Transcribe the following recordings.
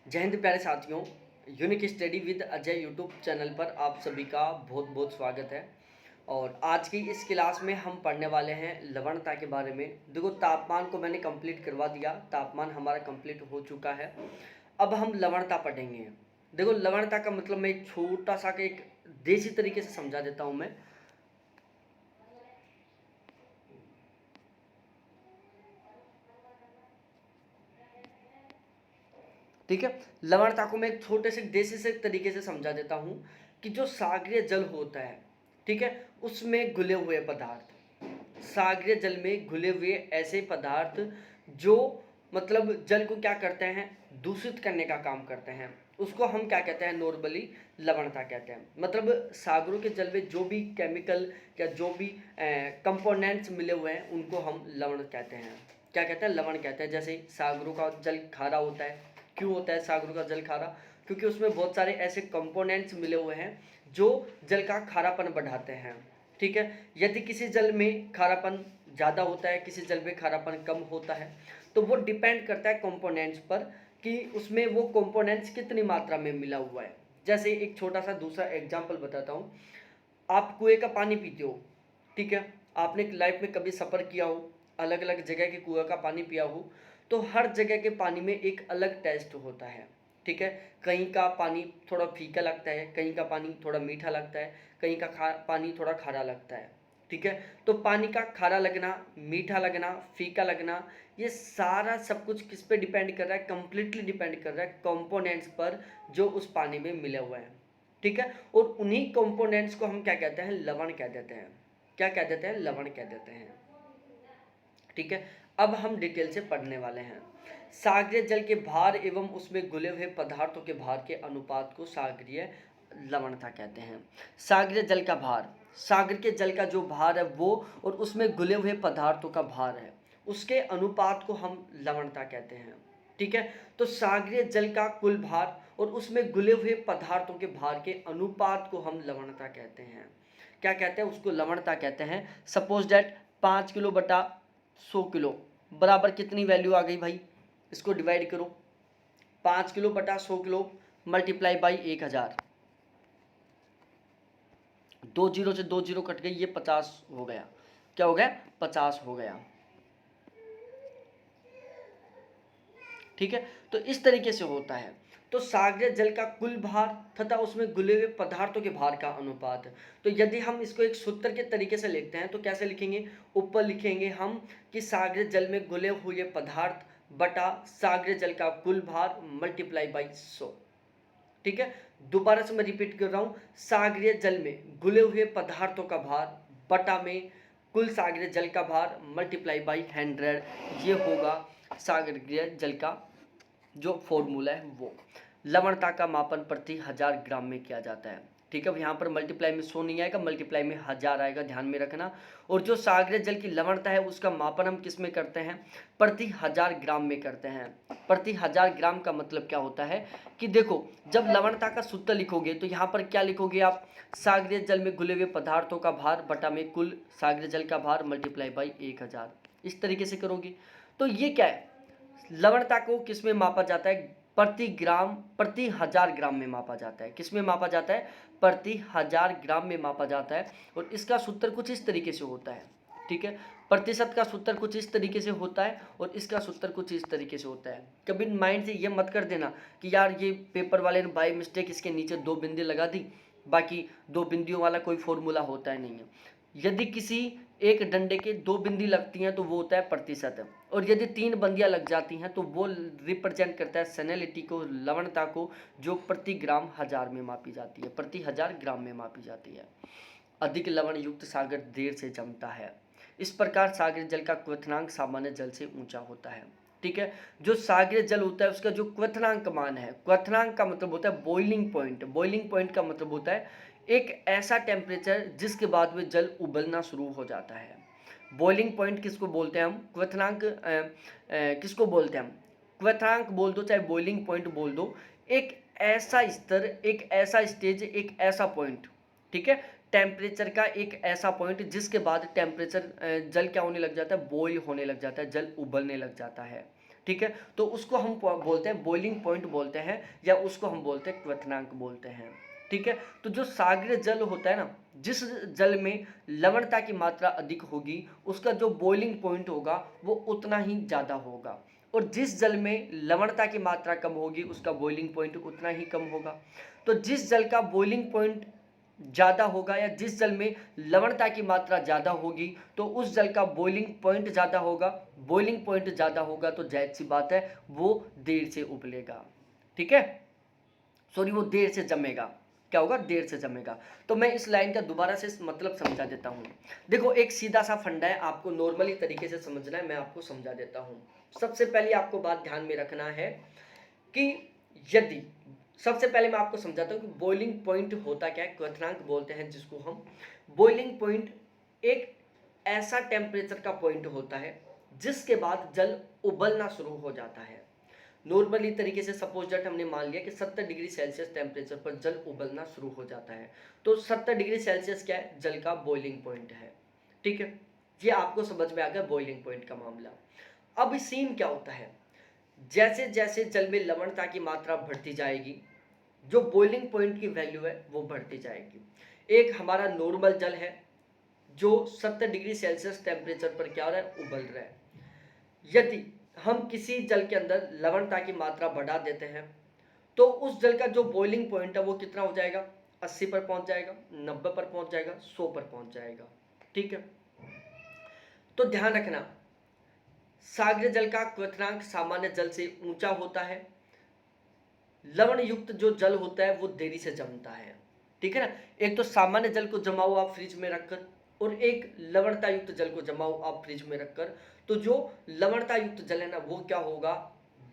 जय हिंद प्यारे साथियों। Unique study with Ajay YouTube channel पर आप सभी का बहुत बहुत स्वागत है। और आज की इस क्लास में हम पढ़ने वाले हैं लवणता के बारे में। देखो, तापमान को मैंने कंप्लीट करवा दिया, तापमान हमारा कंप्लीट हो चुका है। अब हम लवणता पढ़ेंगे। देखो, लवणता का मतलब मैं एक छोटा सा एक देसी तरीके से समझा देता हूँ मैं। ठीक है, लवणता को मैं एक छोटे से देसी से तरीके से समझा देता हूँ कि जो सागरीय जल होता है, ठीक है, उसमें घुले हुए पदार्थ, सागरीय जल में घुले हुए ऐसे पदार्थ जो मतलब जल को क्या करते हैं, दूषित करने का काम करते हैं, उसको हम क्या कहते हैं, नॉर्मली लवणता कहते हैं। मतलब सागरों के जल में जो भी केमिकल या जो भी कंपोनेंट्स मिले हुए हैं उनको हम लवण कहते हैं। क्या कहते हैं, लवण कहते हैं। जैसे सागरों का जल खारा होता है। क्यों होता है सागरों का जल खारा? क्योंकि उसमें बहुत सारे ऐसे कंपोनेंट्स मिले हुए हैं जो जल का खारापन बढ़ाते हैं। ठीक है, यदि किसी जल में खारापन ज़्यादा होता है, किसी जल में खारापन कम होता है, तो वो डिपेंड करता है कंपोनेंट्स पर कि उसमें वो कंपोनेंट्स कितनी मात्रा में मिला हुआ है। जैसे एक छोटा सा दूसरा एग्जांपल बताता हूँ। आप कुएं का पानी पीते हो, ठीक है, आपने लाइफ में कभी सफ़र किया हो, अलग अलग जगह के कुएं का पानी पिया हो, तो हर जगह के पानी में एक अलग टेस्ट होता है। ठीक है, कहीं का पानी थोड़ा फीका लगता है, कहीं का पानी थोड़ा मीठा लगता है, कहीं का पानी थोड़ा खारा लगता है। ठीक है, तो पानी का खारा लगना, मीठा लगना, फीका लगना, ये सारा सब कुछ किस पे डिपेंड कर रहा है? कंप्लीटली डिपेंड कर रहा है कंपोनेंट्स पर जो उस पानी में मिले हुए हैं। ठीक है, और उन्हीं कंपोनेंट्स को हम क्या कहते हैं, लवण कह देते हैं। क्या कह देते हैं? लवण कह देते हैं। ठीक है, अब हम डिटेल से पढ़ने वाले हैं। सागरीय जल के भार एवं उसमें घुले हुए पदार्थों के भार के अनुपात को सागरीय लवणता कहते हैं। सागरीय जल का भार, सागर के जल का जो भार है वो, और उसमें घुले हुए पदार्थों का भार है, उसके अनुपात को हम लवणता कहते हैं। ठीक है, तो सागरीय जल का कुल भार और उसमें घुले हुए पदार्थों के भार के अनुपात को हम लवणता कहते हैं। क्या कहते हैं? उसको लवणता कहते हैं। सपोज डैट 5 किलो बटा 100 किलो बराबर कितनी वैल्यू आ गई भाई? इसको डिवाइड करो। 5 किलो बटा 100 किलो मल्टीप्लाई बाई 1000। 2 जीरो से 2 जीरो कट गई, ये 50 हो गया। क्या हो गया? 50 हो गया। ठीक है, तो इस तरीके से होता है। तो सागरीय जल का कुल भार तथा उसमें घुले हुए पदार्थों के भार का अनुपात। तो यदि हम इसको एक सूत्र के तरीके से लिखते हैं तो कैसे लिखेंगे? ऊपर लिखेंगे हम कि सागरीय जल में घुले हुए पदार्थ बटा सागरीय जल का कुल भार मल्टीप्लाई बाई 100। ठीक है, दोबारा से मैं रिपीट कर रहा हूँ। सागरीय जल में घुले हुए पदार्थों का भार बटा में कुल सागरीय जल का भार मल्टीप्लाई बाई 100, ये होगा सागरीय जल का जो फॉर्मूला है वो। लवणता का मापन प्रति 1000 ग्राम में किया जाता है। ठीक है, अब यहाँ पर मल्टीप्लाई में 100 नहीं आएगा, मल्टीप्लाई में 1000 आएगा, ध्यान में रखना। और जो सागरीय जल की लवणता है उसका मापन हम किस में करते हैं? प्रति 1000 ग्राम में करते हैं। प्रति 1000 ग्राम का मतलब क्या होता है कि देखो, जब लवणता का सूत्र लिखोगे तो यहाँ पर क्या लिखोगे आप? सागरीय जल में घुले हुए पदार्थों का भार बटा में कुल सागरीय जल का भार मल्टीप्लाई बाई 1000, इस तरीके से करोगे। तो ये क्या है? लवणता को किस में मापा जाता है? प्रति ग्राम, प्रति 1000 ग्राम में मापा जाता है। किस में मापा जाता है? प्रति 1000 ग्राम में मापा जाता है। और इसका सूत्र कुछ इस तरीके से होता है। ठीक है, प्रतिशत का सूत्र कुछ इस तरीके से होता है और इसका सूत्र कुछ इस तरीके से होता है। कभी माइंड से ये मत कर देना कि यार ये पेपर वाले ने बाय मिस्टेक इसके नीचे 2 बिंदी लगा दी, बाकी 2 बिंदियों वाला कोई फॉर्मूला होता है, नहीं है। यदि किसी एक डंडे के 2 बिंदी लगती हैं तो वो होता है प्रतिशत, और यदि 3 बंदियां लग जाती हैं तो वो रिप्रेजेंट करता है सैलिनिटी को, लवणता को, जो प्रति ग्राम 1000 में मापी जाती है, प्रति 1000 ग्राम में मापी जाती है। अधिक लवण युक्त सागर देर से जमता है। इस प्रकार सागरीय जल का क्वथनांक सामान्य जल से ऊंचा होता है। ठीक है, जो सागरीय जल होता है उसका जो क्वथनांक मान है, क्वथनांक का मतलब होता है बॉइलिंग पॉइंट। बॉइलिंग पॉइंट का मतलब होता है एक ऐसा टेम्परेचर जिसके बाद में जल उबलना शुरू हो जाता है। बॉइलिंग पॉइंट किसको बोलते हैं हम? क्वथनांक किसको बोलते हैं हम? क्वथनांक बोल दो चाहे बॉइलिंग पॉइंट बोल दो, एक ऐसा स्तर, एक ऐसा स्टेज, एक ऐसा पॉइंट। ठीक है, टेम्परेचर का एक ऐसा पॉइंट जिसके बाद टेम्परेचर जल क्या होने लग जाता है? बॉईल होने लग जाता है, जल उबलने लग जाता है। ठीक है, तो उसको हम बोलते हैं बॉइलिंग पॉइंट बोलते हैं, या उसको हम बोलते हैं क्वथनांक बोलते हैं। ठीक है, तो जो सागरीय जल होता है ना, जिस जल में लवणता की मात्रा अधिक होगी उसका जो बॉइलिंग पॉइंट होगा वो उतना ही ज़्यादा होगा, और जिस जल में लवणता की मात्रा कम होगी उसका बॉइलिंग पॉइंट उतना ही कम होगा। तो जिस जल का बॉइलिंग पॉइंट ज़्यादा होगा या जिस जल में लवणता की मात्रा ज़्यादा होगी तो उस जल का बॉइलिंग पॉइंट ज़्यादा होगा। बॉइलिंग पॉइंट ज़्यादा होगा तो जाहिर सी बात है वो देर से उबलेगा। ठीक है, सॉरी, वो देर से जमेगा। क्या होगा? देर से जमेगा। तो मैं इस लाइन का दोबारा से मतलब समझा देता हूँ। देखो, एक सीधा सा फंडा है, आपको नॉर्मली तरीके से समझना है, मैं आपको समझा देता हूँ। सबसे पहले आपको बात ध्यान में रखना है कि यदि, सबसे पहले मैं आपको समझाता हूँ कि बॉइलिंग पॉइंट होता क्या है, क्वथनांक बोलते हैं जिसको हम। बॉइलिंग पॉइंट एक ऐसा टेम्परेचर का पॉइंट होता है जिसके बाद जल उबलना शुरू हो जाता है। नॉर्मली तरीके से सपोज दैट हमने मान लिया कि 70 डिग्री सेल्सियस टेम्परेचर पर जल उबलना शुरू हो जाता है, तो 70 डिग्री सेल्सियस क्या है? जल का बॉइलिंग पॉइंट है। ठीक है, ये आपको समझ में आ गया बॉइलिंग पॉइंट का मामला। अब सीन क्या होता है, जैसे जैसे जल में लवणता की मात्रा बढ़ती जाएगी जो बॉइलिंग पॉइंट की वैल्यू है वो बढ़ती जाएगी। एक हमारा नॉर्मल जल है जो 70 डिग्री सेल्सियस टेम्परेचर पर क्या हो रहा है? उबल रहा है। यदि हम किसी जल के अंदर लवणता की मात्रा बढ़ा देते हैं तो उस जल का जो बॉइलिंग पॉइंट है वो कितना हो जाएगा? 80 पर पहुंच जाएगा, 90 पर पहुंच जाएगा, 100 पर पहुंच जाएगा। ठीक है, तो ध्यान रखना, सागरीय जल का क्वथनांक सामान्य जल से ऊंचा होता है। लवण युक्त जो जल होता है वो देरी से जमता है। ठीक है ना, एक तो सामान्य जल को जमाओ आप फ्रिज में रखकर, और एक लवणता युक्त जल को जमाओ आप फ्रिज में रखकर, तो जो लवणता युक्त जल है ना वो क्या होगा?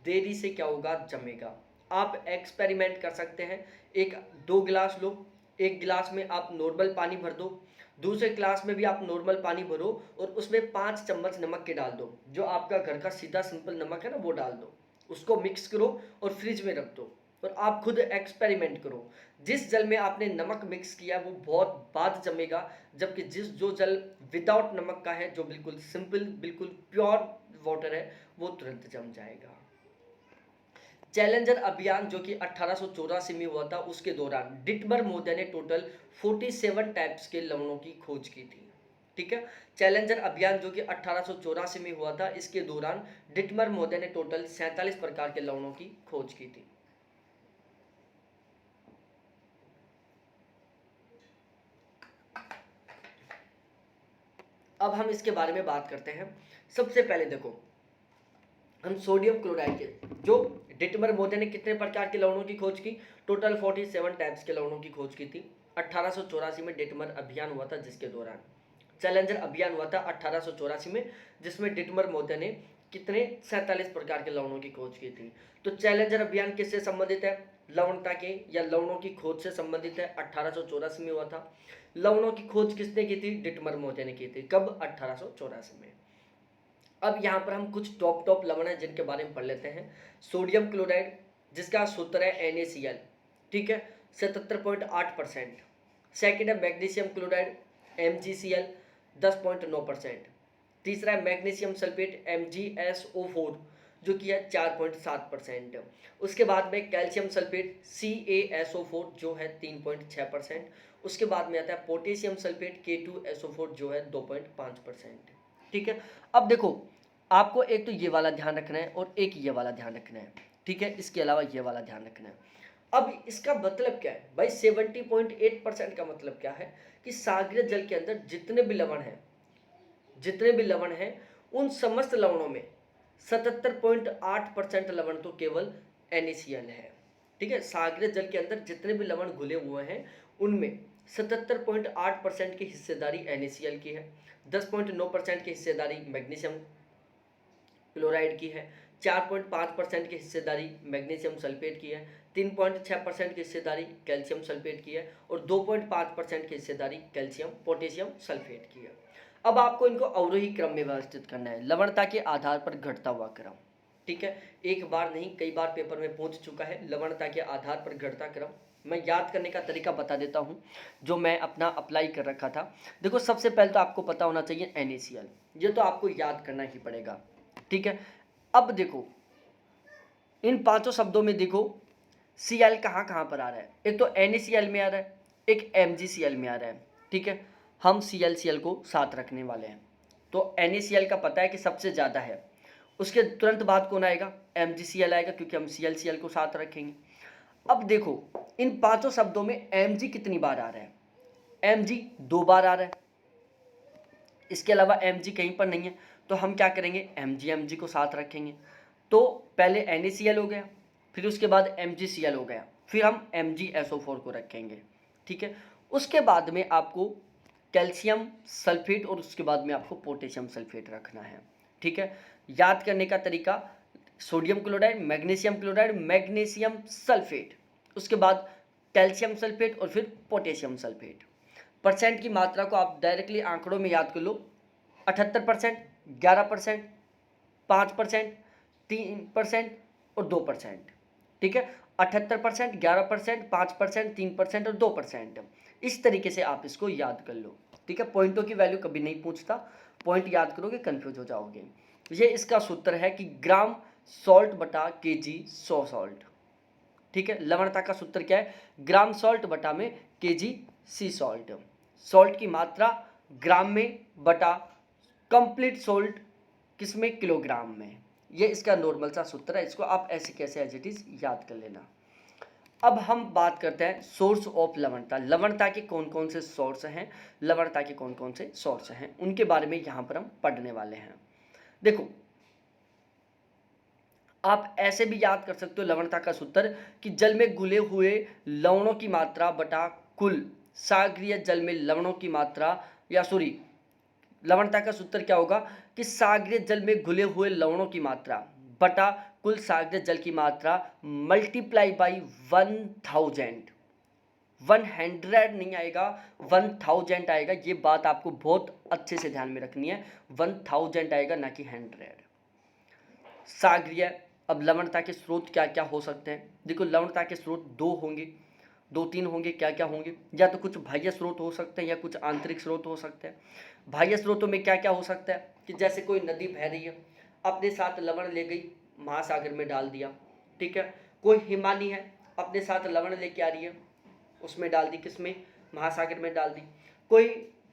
देरी से क्या होगा? जमेगा। आप एक्सपेरिमेंट कर सकते हैं। एक 2 गिलास लो, एक गिलास में आप नॉर्मल पानी भर दो, दूसरे गिलास में भी आप नॉर्मल पानी भरो और उसमें 5 चम्मच नमक के डाल दो, जो आपका घर का सीधा सिंपल नमक है ना वो डाल दो, उसको मिक्स करो और फ्रिज में रख दो, और आप खुद एक्सपेरिमेंट करो। जिस जल में आपने नमक मिक्स किया वो बहुत बाद जमेगा, जबकि जो जल विदाउट नमक का है, जो बिल्कुल सिंपल बिल्कुल प्योर वाटर है, वो तुरंत जम जाएगा। चैलेंजर अभियान जो कि 1884 में हुआ था, उसके दौरान डिटमर महोदय ने टोटल 47 टाइप्स के लवणों की खोज की थी। ठीक है, चैलेंजर अभियान जो कि 1884 में हुआ था, इसके दौरान डिटमर महोदय ने टोटल 47 प्रकार के लवणों की खोज की थी। अब हम इसके बारे में बात करते हैं। सबसे पहले देखो, हम सोडियम क्लोराइड के, जो डिटमर महोदय ने कितने प्रकार के लवणों की खोज की? टोटल 47 टाइप्स के लवणों की खोज की थी। 1884 में डिटमर अभियान हुआ था, जिसके दौरान चैलेंजर अभियान हुआ था 1884 में, जिसमें डिटमर महोदय ने कितने 47 प्रकार के लवणों की खोज की थी। तो चैलेंजर अभियान किससे संबंधित है? लवणता के या लवणों की खोज से संबंधित है। 1884 में हुआ था। लवणों की खोज किसने की थी? डिटमर महोदय ने की थी। कब? 1884 में। अब यहाँ पर हम कुछ टॉप लवण हैं जिनके बारे में पढ़ लेते हैं। सोडियम क्लोराइड, जिसका सूत्र है NaCl, ठीक है, 77.8%। सेकेंड है मैग्नीशियम क्लोराइड MgCl, 10.9%। तीसरा है मैग्नीशियम सल्फेट MgSO4, जो कि है 4.7%। उसके बाद में कैल्शियम सल्फेट CaSO4, जो है 3.6%। उसके बाद में आता है पोटेशियम सल्फेट K2SO4, जो है 2.5%। ठीक है, अब देखो, आपको एक तो ये वाला ध्यान रखना है और एक ये वाला ध्यान रखना है। ठीक है, इसके अलावा ये वाला ध्यान रखना है। अब इसका मतलब क्या है भाई? 70.8% का मतलब क्या है कि सागरीय जल के अंदर जितने भी लवण हैं उन समस्त लवणों में 77.8% लवण तो केवल NaCl है। ठीक है, सागरीय जल के अंदर जितने भी लवण घुले हुए हैं उनमें 77.8% की हिस्सेदारी NaCl की है, 10.9% की हिस्सेदारी मैग्नीशियम क्लोराइड की है, 4.5% की हिस्सेदारी मैग्नीशियम सल्फेट की है, 3.6% की हिस्सेदारी कैल्शियम सल्फेट की है, और 2.5% की हिस्सेदारी पोटेशियम सल्फेट की है। अब आपको इनको अवरोही क्रम में व्यवस्थित करना है, लवणता के आधार पर घटता हुआ क्रम। ठीक है, एक बार नहीं कई बार पेपर में पूछ चुका है लवणता के आधार पर घटता क्रम। मैं याद करने का तरीका बता देता हूँ जो मैं अपना अप्लाई कर रखा था। देखो, सबसे पहले तो आपको पता होना चाहिए NaCl, ये तो आपको याद करना ही पड़ेगा। ठीक है, अब देखो, इन पांचों शब्दों में देखो Cl कहाँ कहाँ पर आ रहा है, एक तो NaCl में आ रहा है, एक MgCl में आ रहा है, ठीक है। हम Cl को साथ रखने वाले हैं, तो NaCl का पता है कि सबसे ज़्यादा है, उसके तुरंत बाद कौन आएगा, MgCl आएगा, क्योंकि हम Cl को साथ रखेंगे। अब देखो इन पांचों शब्दों में Mg कितनी बार आ रहा है, Mg 2 बार आ रहा है, इसके अलावा Mg कहीं पर नहीं है, तो हम क्या करेंगे, Mg को साथ रखेंगे। तो पहले NaCl हो गया, फिर उसके बाद MgCl हो गया, फिर हम MgSO4 को रखेंगे, ठीक है। उसके बाद में आपको कैल्शियम सल्फेट और उसके बाद में आपको पोटेशियम सल्फेट रखना है, ठीक है। याद करने का तरीका, sodium chloride, magnesium chloride, magnesium sulphate, उसके बाद कैल्शियम सल्फेट और फिर पोटेशियम सल्फेट। परसेंट की मात्रा को आप डायरेक्टली आंकड़ों में याद कर लो, 78%, 11%, 5%, 3% और 2%, ठीक है। 78%, 11%, 5%, 3% और 2%, इस तरीके से आप इसको याद कर लो, ठीक है। पॉइंटों की वैल्यू कभी नहीं पूछता, पॉइंट याद करोगे कंफ्यूज हो जाओगे। ये इसका सूत्र है कि ग्राम सॉल्ट बटा केजी सौ सॉल्ट, ठीक है। लवणता का सूत्र क्या है, ग्राम सॉल्ट बटा में केजी सी सॉल्ट, सॉल्ट की मात्रा ग्राम में बटा कंप्लीट सॉल्ट किस में, किलोग्राम में। ये इसका नॉर्मल सा सूत्र है, इसको आप ऐसे कैसे एज इट इज याद कर लेना। अब हम बात करते हैं सोर्स ऑफ लवणता, लवणता के कौन कौन से सोर्स हैं, लवणता के कौन कौन से सोर्स हैं, उनके बारे में यहाँ पर हम पढ़ने वाले हैं। देखो आप ऐसे भी याद कर सकते हो लवणता का सूत्र कि जल में घुले हुए लवणों की मात्रा बटा कुल सागरीय जल में लवणों की मात्रा, या सॉरी, लवणता का सूत्र क्या होगा कि सागरीय जल में घुले हुए लवणों की मात्रा बटा कुल सागरीय जल की मात्रा मल्टीप्लाई बाई 1000, 100 नहीं आएगा, 1000 आएगा। ये बात आपको बहुत अच्छे से ध्यान में रखनी है, 1000 आएगा ना कि 100। सागरीय, अब लवणता के स्रोत क्या क्या हो सकते हैं, देखो लवणता के स्रोत दो होंगे, दो तीन होंगे, क्या क्या होंगे, या तो कुछ बाह्य स्रोत हो सकते हैं या कुछ आंतरिक स्रोत हो सकते हैं। बाह्य स्रोतों में क्या क्या हो सकता है कि जैसे कोई नदी बह रही है, अपने साथ लवण ले गई, महासागर में डाल दिया, ठीक है। कोई हिमानी है, अपने साथ लवण लेके आ रही है, उसमें डाल दी, किसमें, महासागर में डाल दी। कोई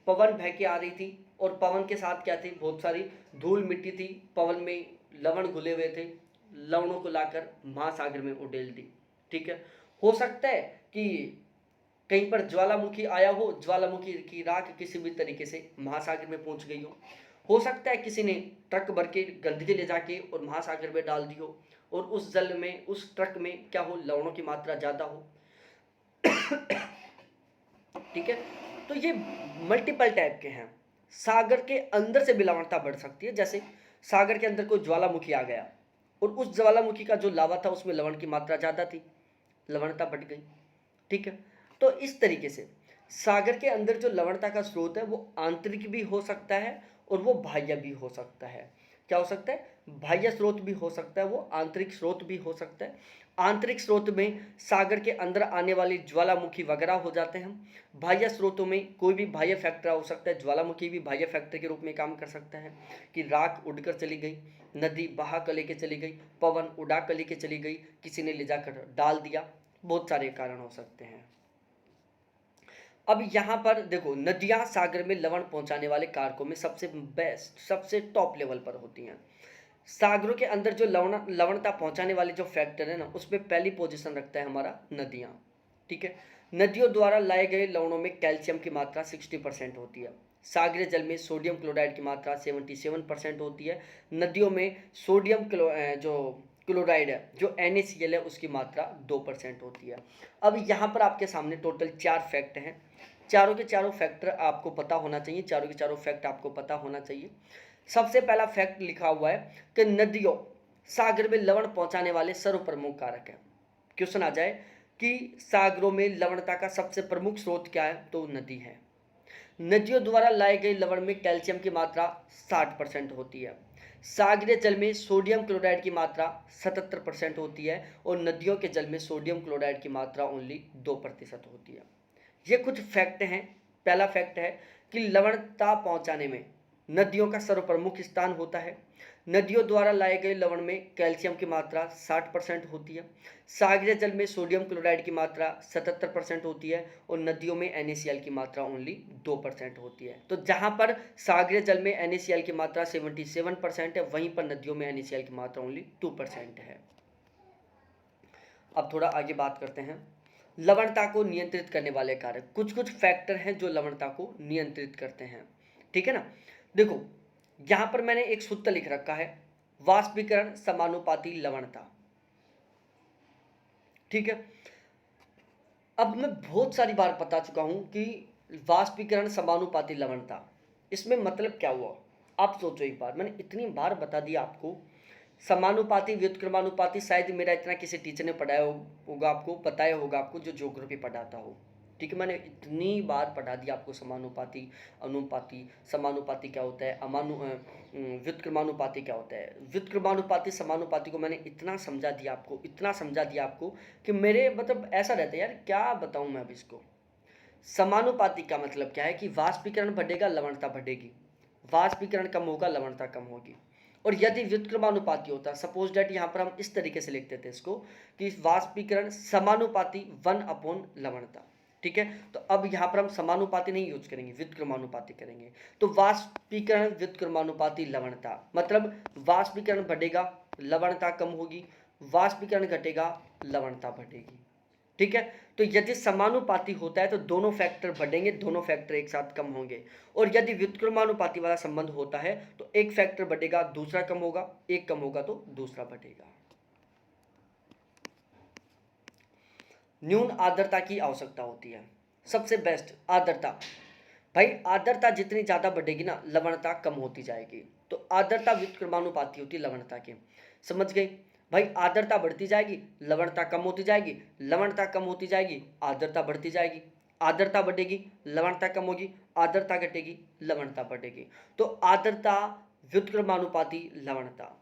पवन बह के आ रही थी और पवन के साथ क्या थी, बहुत सारी धूल मिट्टी थी, पवन में लवण घुले हुए थे, लवणों को लाकर महासागर में उड़ेल दी, ठीक है। हो सकता है कि कहीं पर ज्वालामुखी आया हो, ज्वालामुखी की राख किसी भी तरीके से महासागर में पहुंच गई हो सकता है किसी ने ट्रक भर के गंदगी ले जाके और महासागर में डाल दी हो, और उस जल में, उस ट्रक में क्या हो, लवणों की मात्रा ज़्यादा हो, ठीक है। तो ये मल्टीपल टाइप के हैं। सागर के अंदर से भी लवणता बढ़ सकती है, जैसे सागर के अंदर कोई ज्वालामुखी आ गया और उस ज्वालामुखी का जो लावा था उसमें लवण की मात्रा ज़्यादा थी, लवणता बढ़ गई, ठीक है। तो इस तरीके से सागर के अंदर जो लवणता का स्रोत है वो आंतरिक भी हो सकता है और वो बाह्य भी हो सकता है। क्या हो सकता है, बाह्य स्रोत भी हो सकता है, वो आंतरिक स्रोत भी हो सकता है। आंतरिक स्रोत में सागर के अंदर आने वाली ज्वालामुखी वगैरह हो जाते हैं। बाह्य स्रोतों में कोई भी बाह्य फैक्टर हो सकता है, ज्वालामुखी भी बाह्य फैक्टर के रूप में काम कर सकता है कि राख उड़कर चली गई, नदी बहा कर लेके चली गई, पवन उड़ा कर लेके चली गई, किसी ने ले जाकर डाल दिया, बहुत सारे कारण हो सकते हैं। अब यहाँ पर देखो नदियाँ सागर में लवण पहुँचाने वाले कारकों में सबसे बेस्ट, सबसे टॉप लेवल पर होती हैं। सागरों के अंदर जो लवणता पहुँचाने वाले जो फैक्टर है ना, उसमें पहली पोजीशन रखता है हमारा नदियाँ, ठीक है। नदियों द्वारा लाए गए लवणों में कैल्शियम की मात्रा 60% होती है। सागरीय जल में सोडियम क्लोराइड की मात्रा 77% होती है। नदियों में सोडियम जो क्लोराइड है, जो NaCl है, उसकी मात्रा 2% होती है। अब यहाँ पर आपके सामने टोटल 4 फैक्ट हैं, चारों के चारों फैक्टर आपको पता होना चाहिए, चारों के चारों फैक्ट आपको पता होना चाहिए। सबसे पहला फैक्ट लिखा हुआ है कि नदियों सागर में लवण पहुंचाने वाले सर्वप्रमुख कारक हैं। क्वेश्चन आ जाए कि सागरों में लवणता का सबसे प्रमुख स्रोत क्या है, तो नदी है। नदियों द्वारा लाए गए लवण में कैल्शियम की मात्रा 60% होती है। सागरीय जल में सोडियम क्लोराइड की मात्रा 77% होती है और नदियों के जल में सोडियम क्लोराइड की मात्रा ओनली 2% होती है। ये कुछ फैक्ट हैं। पहला फैक्ट है कि लवणता पहुंचाने में नदियों का सर्वप्रमुख स्थान होता है। नदियों द्वारा लाए गए लवण में कैल्शियम की मात्रा 60% होती है। सागरीय जल में सोडियम क्लोराइड की मात्रा 77% होती है और नदियों में NaCl की मात्रा ओनली 2% होती है। तो जहाँ पर सागरीय जल में NaCl की मात्रा 77% है, वहीं पर नदियों में NaCl की मात्रा ओनली 2% है। अब थोड़ा आगे बात करते हैं। लवणता को नियंत्रित करने वाले कारक, कुछ कुछ फैक्टर हैं जो लवणता को नियंत्रित करते हैं, ठीक है ना। देखो यहां पर मैंने एक सूत्र लिख रखा है, वाष्पीकरण समानुपाती लवणता, ठीक है। अब मैं बहुत सारी बार बता चुका हूं कि वाष्पीकरण समानुपाती लवणता, इसमें मतलब क्या हुआ आप सोचो एक बार, मैंने इतनी बार बता दिया आपको। समानुपाती व्युत्क्रमानुपाती शायद मेरा इतना किसी टीचर ने पढ़ाया होगा आपको, बताया होगा आपको जो ज्योग्राफी पढ़ाता हो, ठीक है। मैंने इतनी बार पढ़ा दिया आपको समानुपाती, अनुपाती, समानुपाती क्या होता है, व्युत्क्रमानुपाती क्या होता है। व्युत्क्रमानुपाती समानुपाती को मैंने इतना समझा दिया आपको, इतना समझा दिया आपको कि मेरे मतलब ऐसा रहता है यार क्या बताऊं मैं अब इसको। समानुपाती का मतलब क्या है कि वाष्पीकरण बढ़ेगा लवणता बढ़ेगी, वाष्पीकरण कम होगा लवणता कम होगी। और यदि व्युत्क्रमानुपाती होता, सपोज डेट यहाँ पर हम इस तरीके से लिखते थे इसको कि वाष्पीकरण समानुपाती 1 अपॉन लवणता, ठीक है। तो अब यहाँ पर हम समानुपाती नहीं यूज करेंगे, व्युत्क्रमानुपाती करेंगे। तो वाष्पीकरण व्युत्क्रमानुपाती लवणता मतलब वाष्पीकरण बढ़ेगा लवणता कम होगी, वाष्पीकरण घटेगा लवणता बढ़ेगी, ठीक है। तो यदि समानुपाती होता है तो दोनों फैक्टर बढ़ेंगे, दोनों फैक्टर एक साथ कम होंगे। और यदि व्युत्क्रमानुपाती वाला संबंध होता है तो एक फैक्टर बढ़ेगा दूसरा कम होगा, एक कम होगा तो दूसरा बढ़ेगा। न्यून आर्द्रता की आवश्यकता होती है, सबसे बेस्ट आर्द्रता। भाई आर्द्रता जितनी ज़्यादा बढ़ेगी ना लवणता कम होती जाएगी। तो आर्द्रता व्युत्क्रमानुपाती होती है लवणता के, समझ गए भाई। आर्द्रता बढ़ती जाएगी लवणता कम होती जाएगी, लवणता कम होती जाएगी आर्द्रता बढ़ती जाएगी, आर्द्रता बढ़ेगी लवणता कम होगी, आर्द्रता घटेगी लवणता बढ़ेगी। तो आर्द्रता व्युत्क्रमानुपाती लवणता,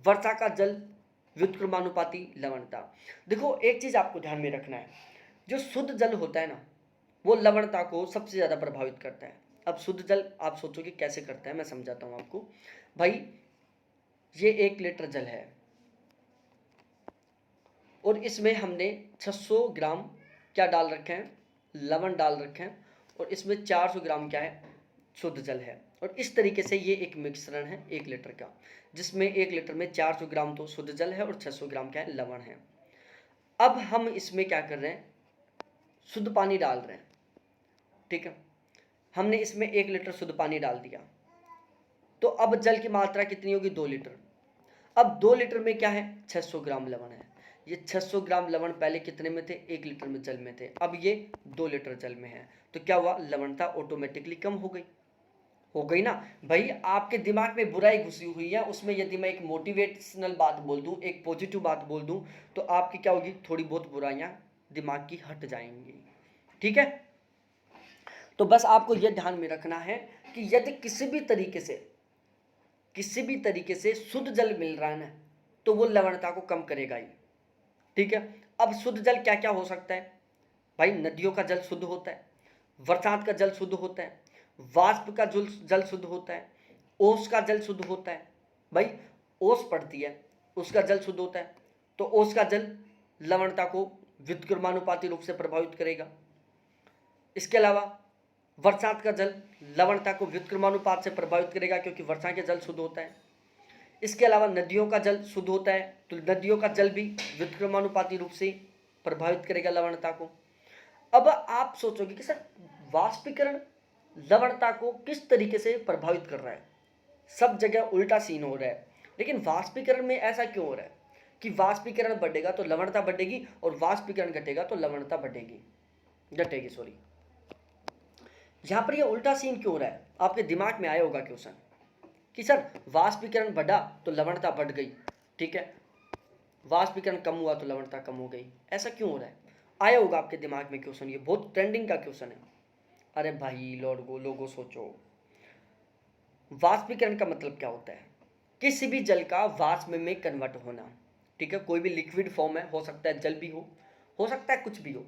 वर्षा का जल व्युत्क्रमानुपाती लवणता। देखो एक चीज आपको ध्यान में रखना है, जो शुद्ध जल होता है ना वो लवणता को सबसे ज्यादा प्रभावित करता है। अब शुद्ध जल आप सोचोगे कैसे करता है, मैं समझाता हूं आपको। भाई ये 1 लीटर जल है और इसमें हमने 600 ग्राम क्या डाल रखे हैं, लवण डाल रखे हैं, और इसमें 400 ग्राम क्या है, शुद्ध जल है। और इस तरीके से ये एक मिश्रण है 1 लीटर का, जिसमें 1 लीटर में 400 ग्राम तो शुद्ध जल है और 600 ग्राम क्या है, लवण है। अब हम इसमें क्या कर रहे हैं, शुद्ध पानी डाल रहे हैं, ठीक है। हमने इसमें 1 लीटर शुद्ध पानी डाल दिया, तो अब जल की मात्रा कितनी होगी, 2 लीटर। अब 2 लीटर में क्या है, 600 ग्राम लवण है। ये 600 ग्राम लवण पहले कितने में थे, 1 लीटर में जल में थे, अब ये 2 लीटर जल में है। तो क्या हुआ, लवणता ऑटोमेटिकली कम हो गई ना। भाई आपके दिमाग में बुराई घुसी हुई है, उसमें यदि मैं एक मोटिवेशनल बात बोल दूं, एक पॉजिटिव बात बोल दूं, तो आपकी क्या होगी, थोड़ी बहुत बुराइयां दिमाग की हट जाएंगी, ठीक है। तो बस आपको यह ध्यान में रखना है कि यदि किसी भी तरीके से शुद्ध जल मिल रहा है ना तो वो लवणता को कम करेगा ही, ठीक है। अब शुद्ध जल क्या क्या हो सकता है भाई, नदियों का जल शुद्ध होता है, बरसात का जल शुद्ध होता है, वाष्प का जल शुद्ध होता है, ओस का जल शुद्ध होता है। भाई ओस पड़ती है उसका जल शुद्ध होता है, तो ओस का जल लवणता को व्युत्क्रमानुपाती रूप से प्रभावित करेगा। इसके अलावा बरसात का जल लवणता को व्युत्क्रमानुपात से प्रभावित करेगा क्योंकि वर्षा के जल शुद्ध होता है। इसके अलावा नदियों का जल शुद्ध होता है तो नदियों का जल भी व्युत्क्रमानुपाती रूप से प्रभावित करेगा लवणता को। अब आप सोचोगे कि सर वाष्पीकरण लवणता को किस तरीके से प्रभावित कर रहा है, सब जगह उल्टा सीन हो रहा है। लेकिन वाष्पीकरण में ऐसा क्यों हो रहा है कि वाष्पीकरण बढ़ेगा तो लवणता बढ़ेगी और वाष्पीकरण घटेगा तो लवणता घटेगी सॉरी। यहाँ पर ये उल्टा सीन क्यों हो रहा है, आपके दिमाग में आया होगा क्वेश्चन कि सर वाष्पीकरण बढ़ा तो लवणता बढ़ गई, ठीक है, वाष्पीकरण कम हुआ तो लवणता कम हो गई, ऐसा क्यों हो रहा है। आया होगा आपके दिमाग में क्वेश्चन, ये बहुत ट्रेंडिंग का क्वेश्चन है। अरे भाई लोगों सोचो, वाष्पीकरण का मतलब क्या होता है, किसी भी जल का वाष्प में कन्वर्ट होना, ठीक है। कोई भी लिक्विड फॉर्म है, हो सकता है जल भी हो सकता है कुछ भी हो,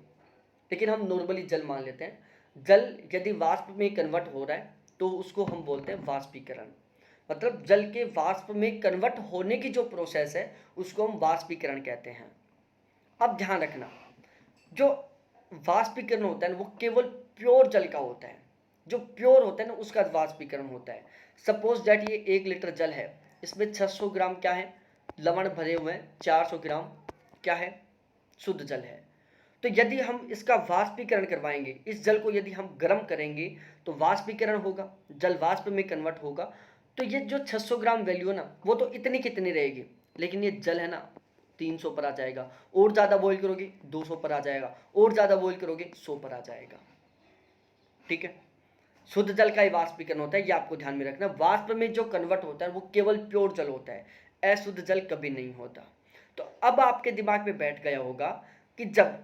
लेकिन हम नॉर्मली जल मान लेते हैं। जल यदि वाष्प में कन्वर्ट हो रहा है तो उसको हम बोलते हैं वाष्पीकरण। मतलब जल के वाष्प में कन्वर्ट होने की जो प्रोसेस है उसको हम वाष्पीकरण कहते हैं। अब ध्यान रखना, जो वाष्पीकरण होता है वो केवल प्योर जल का होता है, जो प्योर होता है ना उसका वाष्पीकरण होता है। सपोज दैट ये 1 लीटर जल है, इसमें 600 ग्राम क्या है, लवण भरे हुए हैं, 400 ग्राम क्या है, शुद्ध जल है। तो यदि हम इसका वाष्पीकरण करवाएंगे, इस जल को यदि हम गर्म करेंगे तो वाष्पीकरण होगा, जल वाष्प में कन्वर्ट होगा। तो ये जो 600 ग्राम वैल्यू है ना वो तो इतनी कितनी रहेगी, लेकिन ये जल है ना 300 पर आ जाएगा, और ज़्यादा बॉईल करोगे 200 पर आ जाएगा, और ज़्यादा बॉईल करोगे 100 पर आ जाएगा। ठीक है, शुद्ध जल का ही वाष्पीकरण होता है, ये आपको ध्यान में रखना। वाष्प में जो कन्वर्ट होता है वो केवल प्योर जल होता है, अशुद्ध जल कभी नहीं होता। तो अब आपके दिमाग में बैठ गया होगा कि जब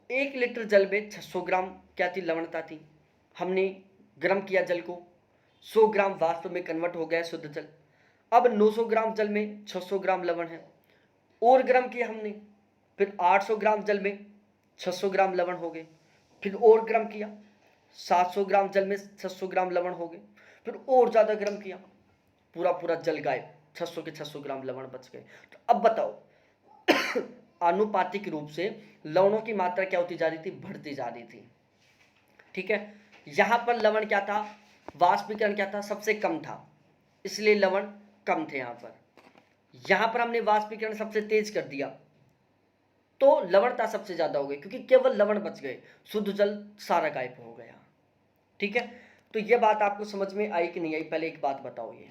1 लीटर जल में 600 ग्राम क्या थी, लवणता थी, हमने गर्म किया जल को, 100 ग्राम वाष्प में कन्वर्ट हो गया शुद्ध जल। अब 900 ग्राम जल में 600 ग्राम लवण है, और गर्म किया हमने, फिर 800 ग्राम जल में 600 ग्राम लवण हो गए, फिर और गर्म किया, 700 ग्राम जल में 600 ग्राम लवण हो गए, फिर और ज़्यादा गर्म किया, पूरा पूरा जल गायब, 600 के 600 ग्राम लवण बच गए। तो अब बताओ आनुपातिक रूप से लवणों की मात्रा क्या होती जा रही थी, बढ़ती जा रही थी। ठीक है, यहां पर लवण क्या था, वाष्पीकरण क्या था, सबसे कम था, इसलिए लवण कम थे। यहां पर हमने वाष्पीकरण सबसे तेज कर दिया तो लवणता सबसे ज्यादा हो गई, क्योंकि केवल लवण बच गए, शुद्ध जल सारा गायब हो गया। ठीक है, तो यह बात आपको समझ में आई कि नहीं आई, पहले एक बात बताओ ये।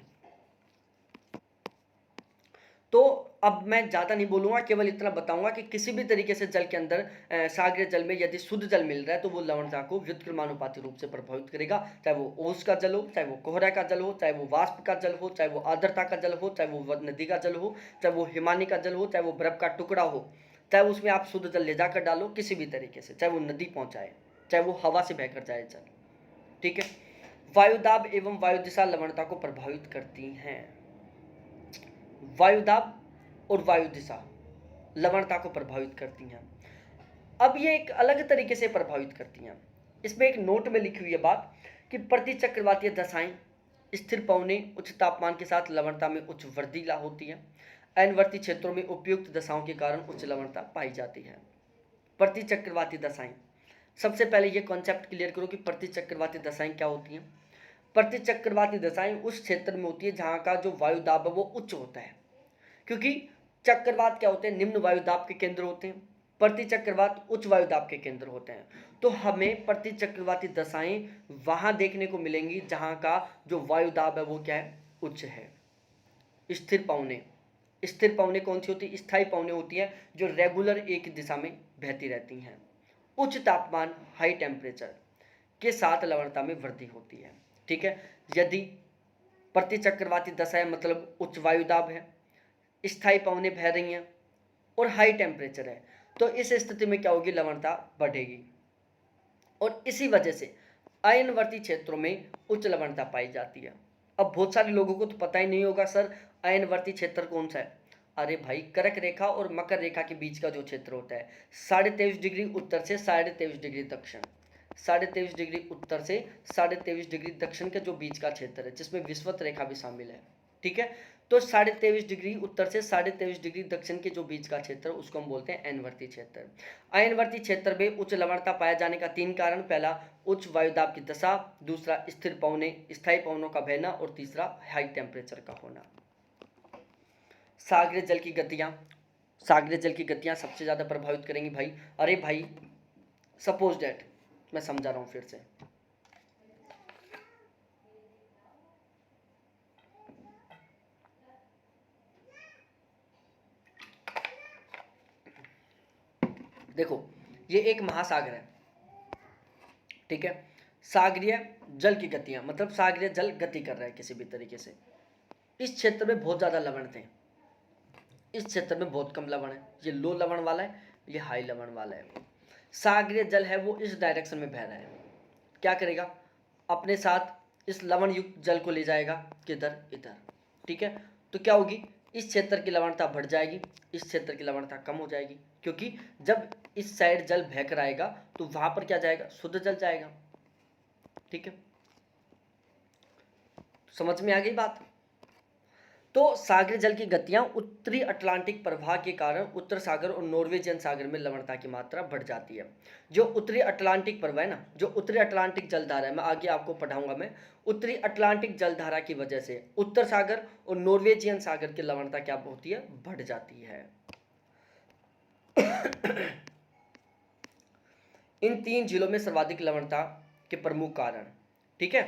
तो अब मैं ज़्यादा नहीं बोलूँगा, केवल इतना बताऊंगा कि किसी भी तरीके से जल के अंदर सागरीय जल में यदि शुद्ध जल मिल रहा है तो वो लवणता को व्युत्क्रमानुपाती रूप से प्रभावित करेगा, चाहे वो ओस का जल हो, चाहे वो कोहरा का जल हो, चाहे वो वाष्प का जल हो, चाहे वो आर्द्रता का जल हो, चाहे वो नदी का जल हो, चाहे वो हिमानी का जल हो, चाहे वो बर्फ का टुकड़ा हो, चाहे उसमें आप शुद्ध जल ले जाकर डालो किसी भी तरीके से, चाहे वो नदी पहुँचाए, चाहे वो हवा से बहकर जाए जल। ठीक है, वायुदाब एवं वायु दिशा लवणता को प्रभावित करती हैं। वायुदाब और वायु दिशा लवणता को प्रभावित करती हैं। अब ये एक अलग तरीके से प्रभावित करती हैं। इसमें एक नोट में लिखी हुई है बात कि प्रतिचक्रवातीय दशाएं स्थिर पवने उच्च तापमान के साथ लवणता में उच्च वृद्धि ला होती है। अयनवर्ती क्षेत्रों में उपयुक्त दशाओं के कारण उच्च लवणता पाई जाती है। प्रतिचक्रवाती दशाएं, सबसे पहले ये कॉन्सेप्ट क्लियर करो कि प्रतिचक्रवाती दशाएं क्या होती हैं। प्रतिचक्रवाती दशाएं उस क्षेत्र में होती है जहां का जो वायु दाब है वो उच्च होता है, क्योंकि चक्रवात क्या होते हैं, निम्न वायुदाब के केंद्र होते हैं, प्रतिचक्रवात उच्च वायुदाब के केंद्र होते हैं। तो हमें प्रतिचक्रवाती दशाएं वहां देखने को मिलेंगी जहां का जो वायुदाब है वो क्या है, उच्च है। स्थिर पवने, स्थिर पवने कौन सी होती है, स्थायी पवने होती है जो रेगुलर एक दिशा में बहती रहती हैं। उच्च तापमान हाई टेम्परेचर के साथ लवणता में वृद्धि होती है। ठीक है, यदि प्रतिचक्रवाती दशा है मतलब उच्च वायुदाब है, स्थायी पवनें बह रही हैं और हाई टेम्परेचर है, तो इस स्थिति में क्या होगी, लवणता बढ़ेगी। और इसी वजह से अयनवर्ती क्षेत्रों में उच्च लवणता पाई जाती है। अब बहुत सारे लोगों को तो पता ही नहीं होगा सर अयनवर्ती क्षेत्र कौन सा है। अरे भाई, कर्क रेखा और मकर रेखा के बीच का जो क्षेत्र होता है, 23.5 डिग्री उत्तर से 23.5 डिग्री दक्षिण, 23.5 डिग्री उत्तर से 23.5 डिग्री दक्षिण के जो बीच का क्षेत्र है, जिसमें विषुवत रेखा भी शामिल है। ठीक है, तो 23.5 डिग्री उत्तर से 23.5 डिग्री दक्षिण के जो बीच का क्षेत्र उसको हम बोलते हैं अयनवर्ती क्षेत्र। अयनवर्ती क्षेत्र में उच्च लवणता पाया जाने का 3 कारण, पहला उच्च वायुदाब की दशा, दूसरा स्थिर पवने स्थायी पवनों का बहना, और तीसरा हाई टेम्परेचर का होना। सागरीय जल की गतियाँ, सागरीय जल की गतियाँ सबसे ज़्यादा प्रभावित करेंगी भाई। अरे भाई, सपोज डैट, मैं समझा रहा हूँ फिर से। देखो, ये एक महासागर है, ठीक है, सागरीय जल की गतियां मतलब सागरीय जल गति कर रहा है किसी भी तरीके से। इस क्षेत्र में बहुत ज़्यादा लवण थे, इस क्षेत्र में बहुत कम लवण है, ये लो लवण वाला है, ये हाई लवण वाला है। सागरीय जल है वो इस डायरेक्शन में बह रहा है, क्या करेगा, अपने साथ इस लवण युक्त जल को ले जाएगा, किधर, इधर। ठीक है, तो क्या होगी, इस क्षेत्र की लवणता बढ़ जाएगी, इस क्षेत्र की लवणता कम हो जाएगी, क्योंकि जब इस साइड जल बहकर आएगा तो वहां पर क्या जाएगा, शुद्ध जल जाएगा। ठीक है, समझ में आ गई बात। तो सागरीय जल की गतियां उत्तरी अटलांटिक प्रवाह के कारण उत्तर सागर और नॉर्वेजियन सागर में लवणता की मात्रा बढ़ जाती है। जो उत्तरी अटलांटिक प्रवाह है ना, जो उत्तरी अटलांटिक जलधारा है, मैं आगे आपको पढ़ाऊंगा मैं, उत्तरी अटलांटिक जलधारा की वजह से उत्तर सागर और नॉर्वेजियन सागर की लवणता क्या होती है, बढ़ जाती है। इन 3 जिलों में सर्वाधिक लवणता के प्रमुख कारण, ठीक है।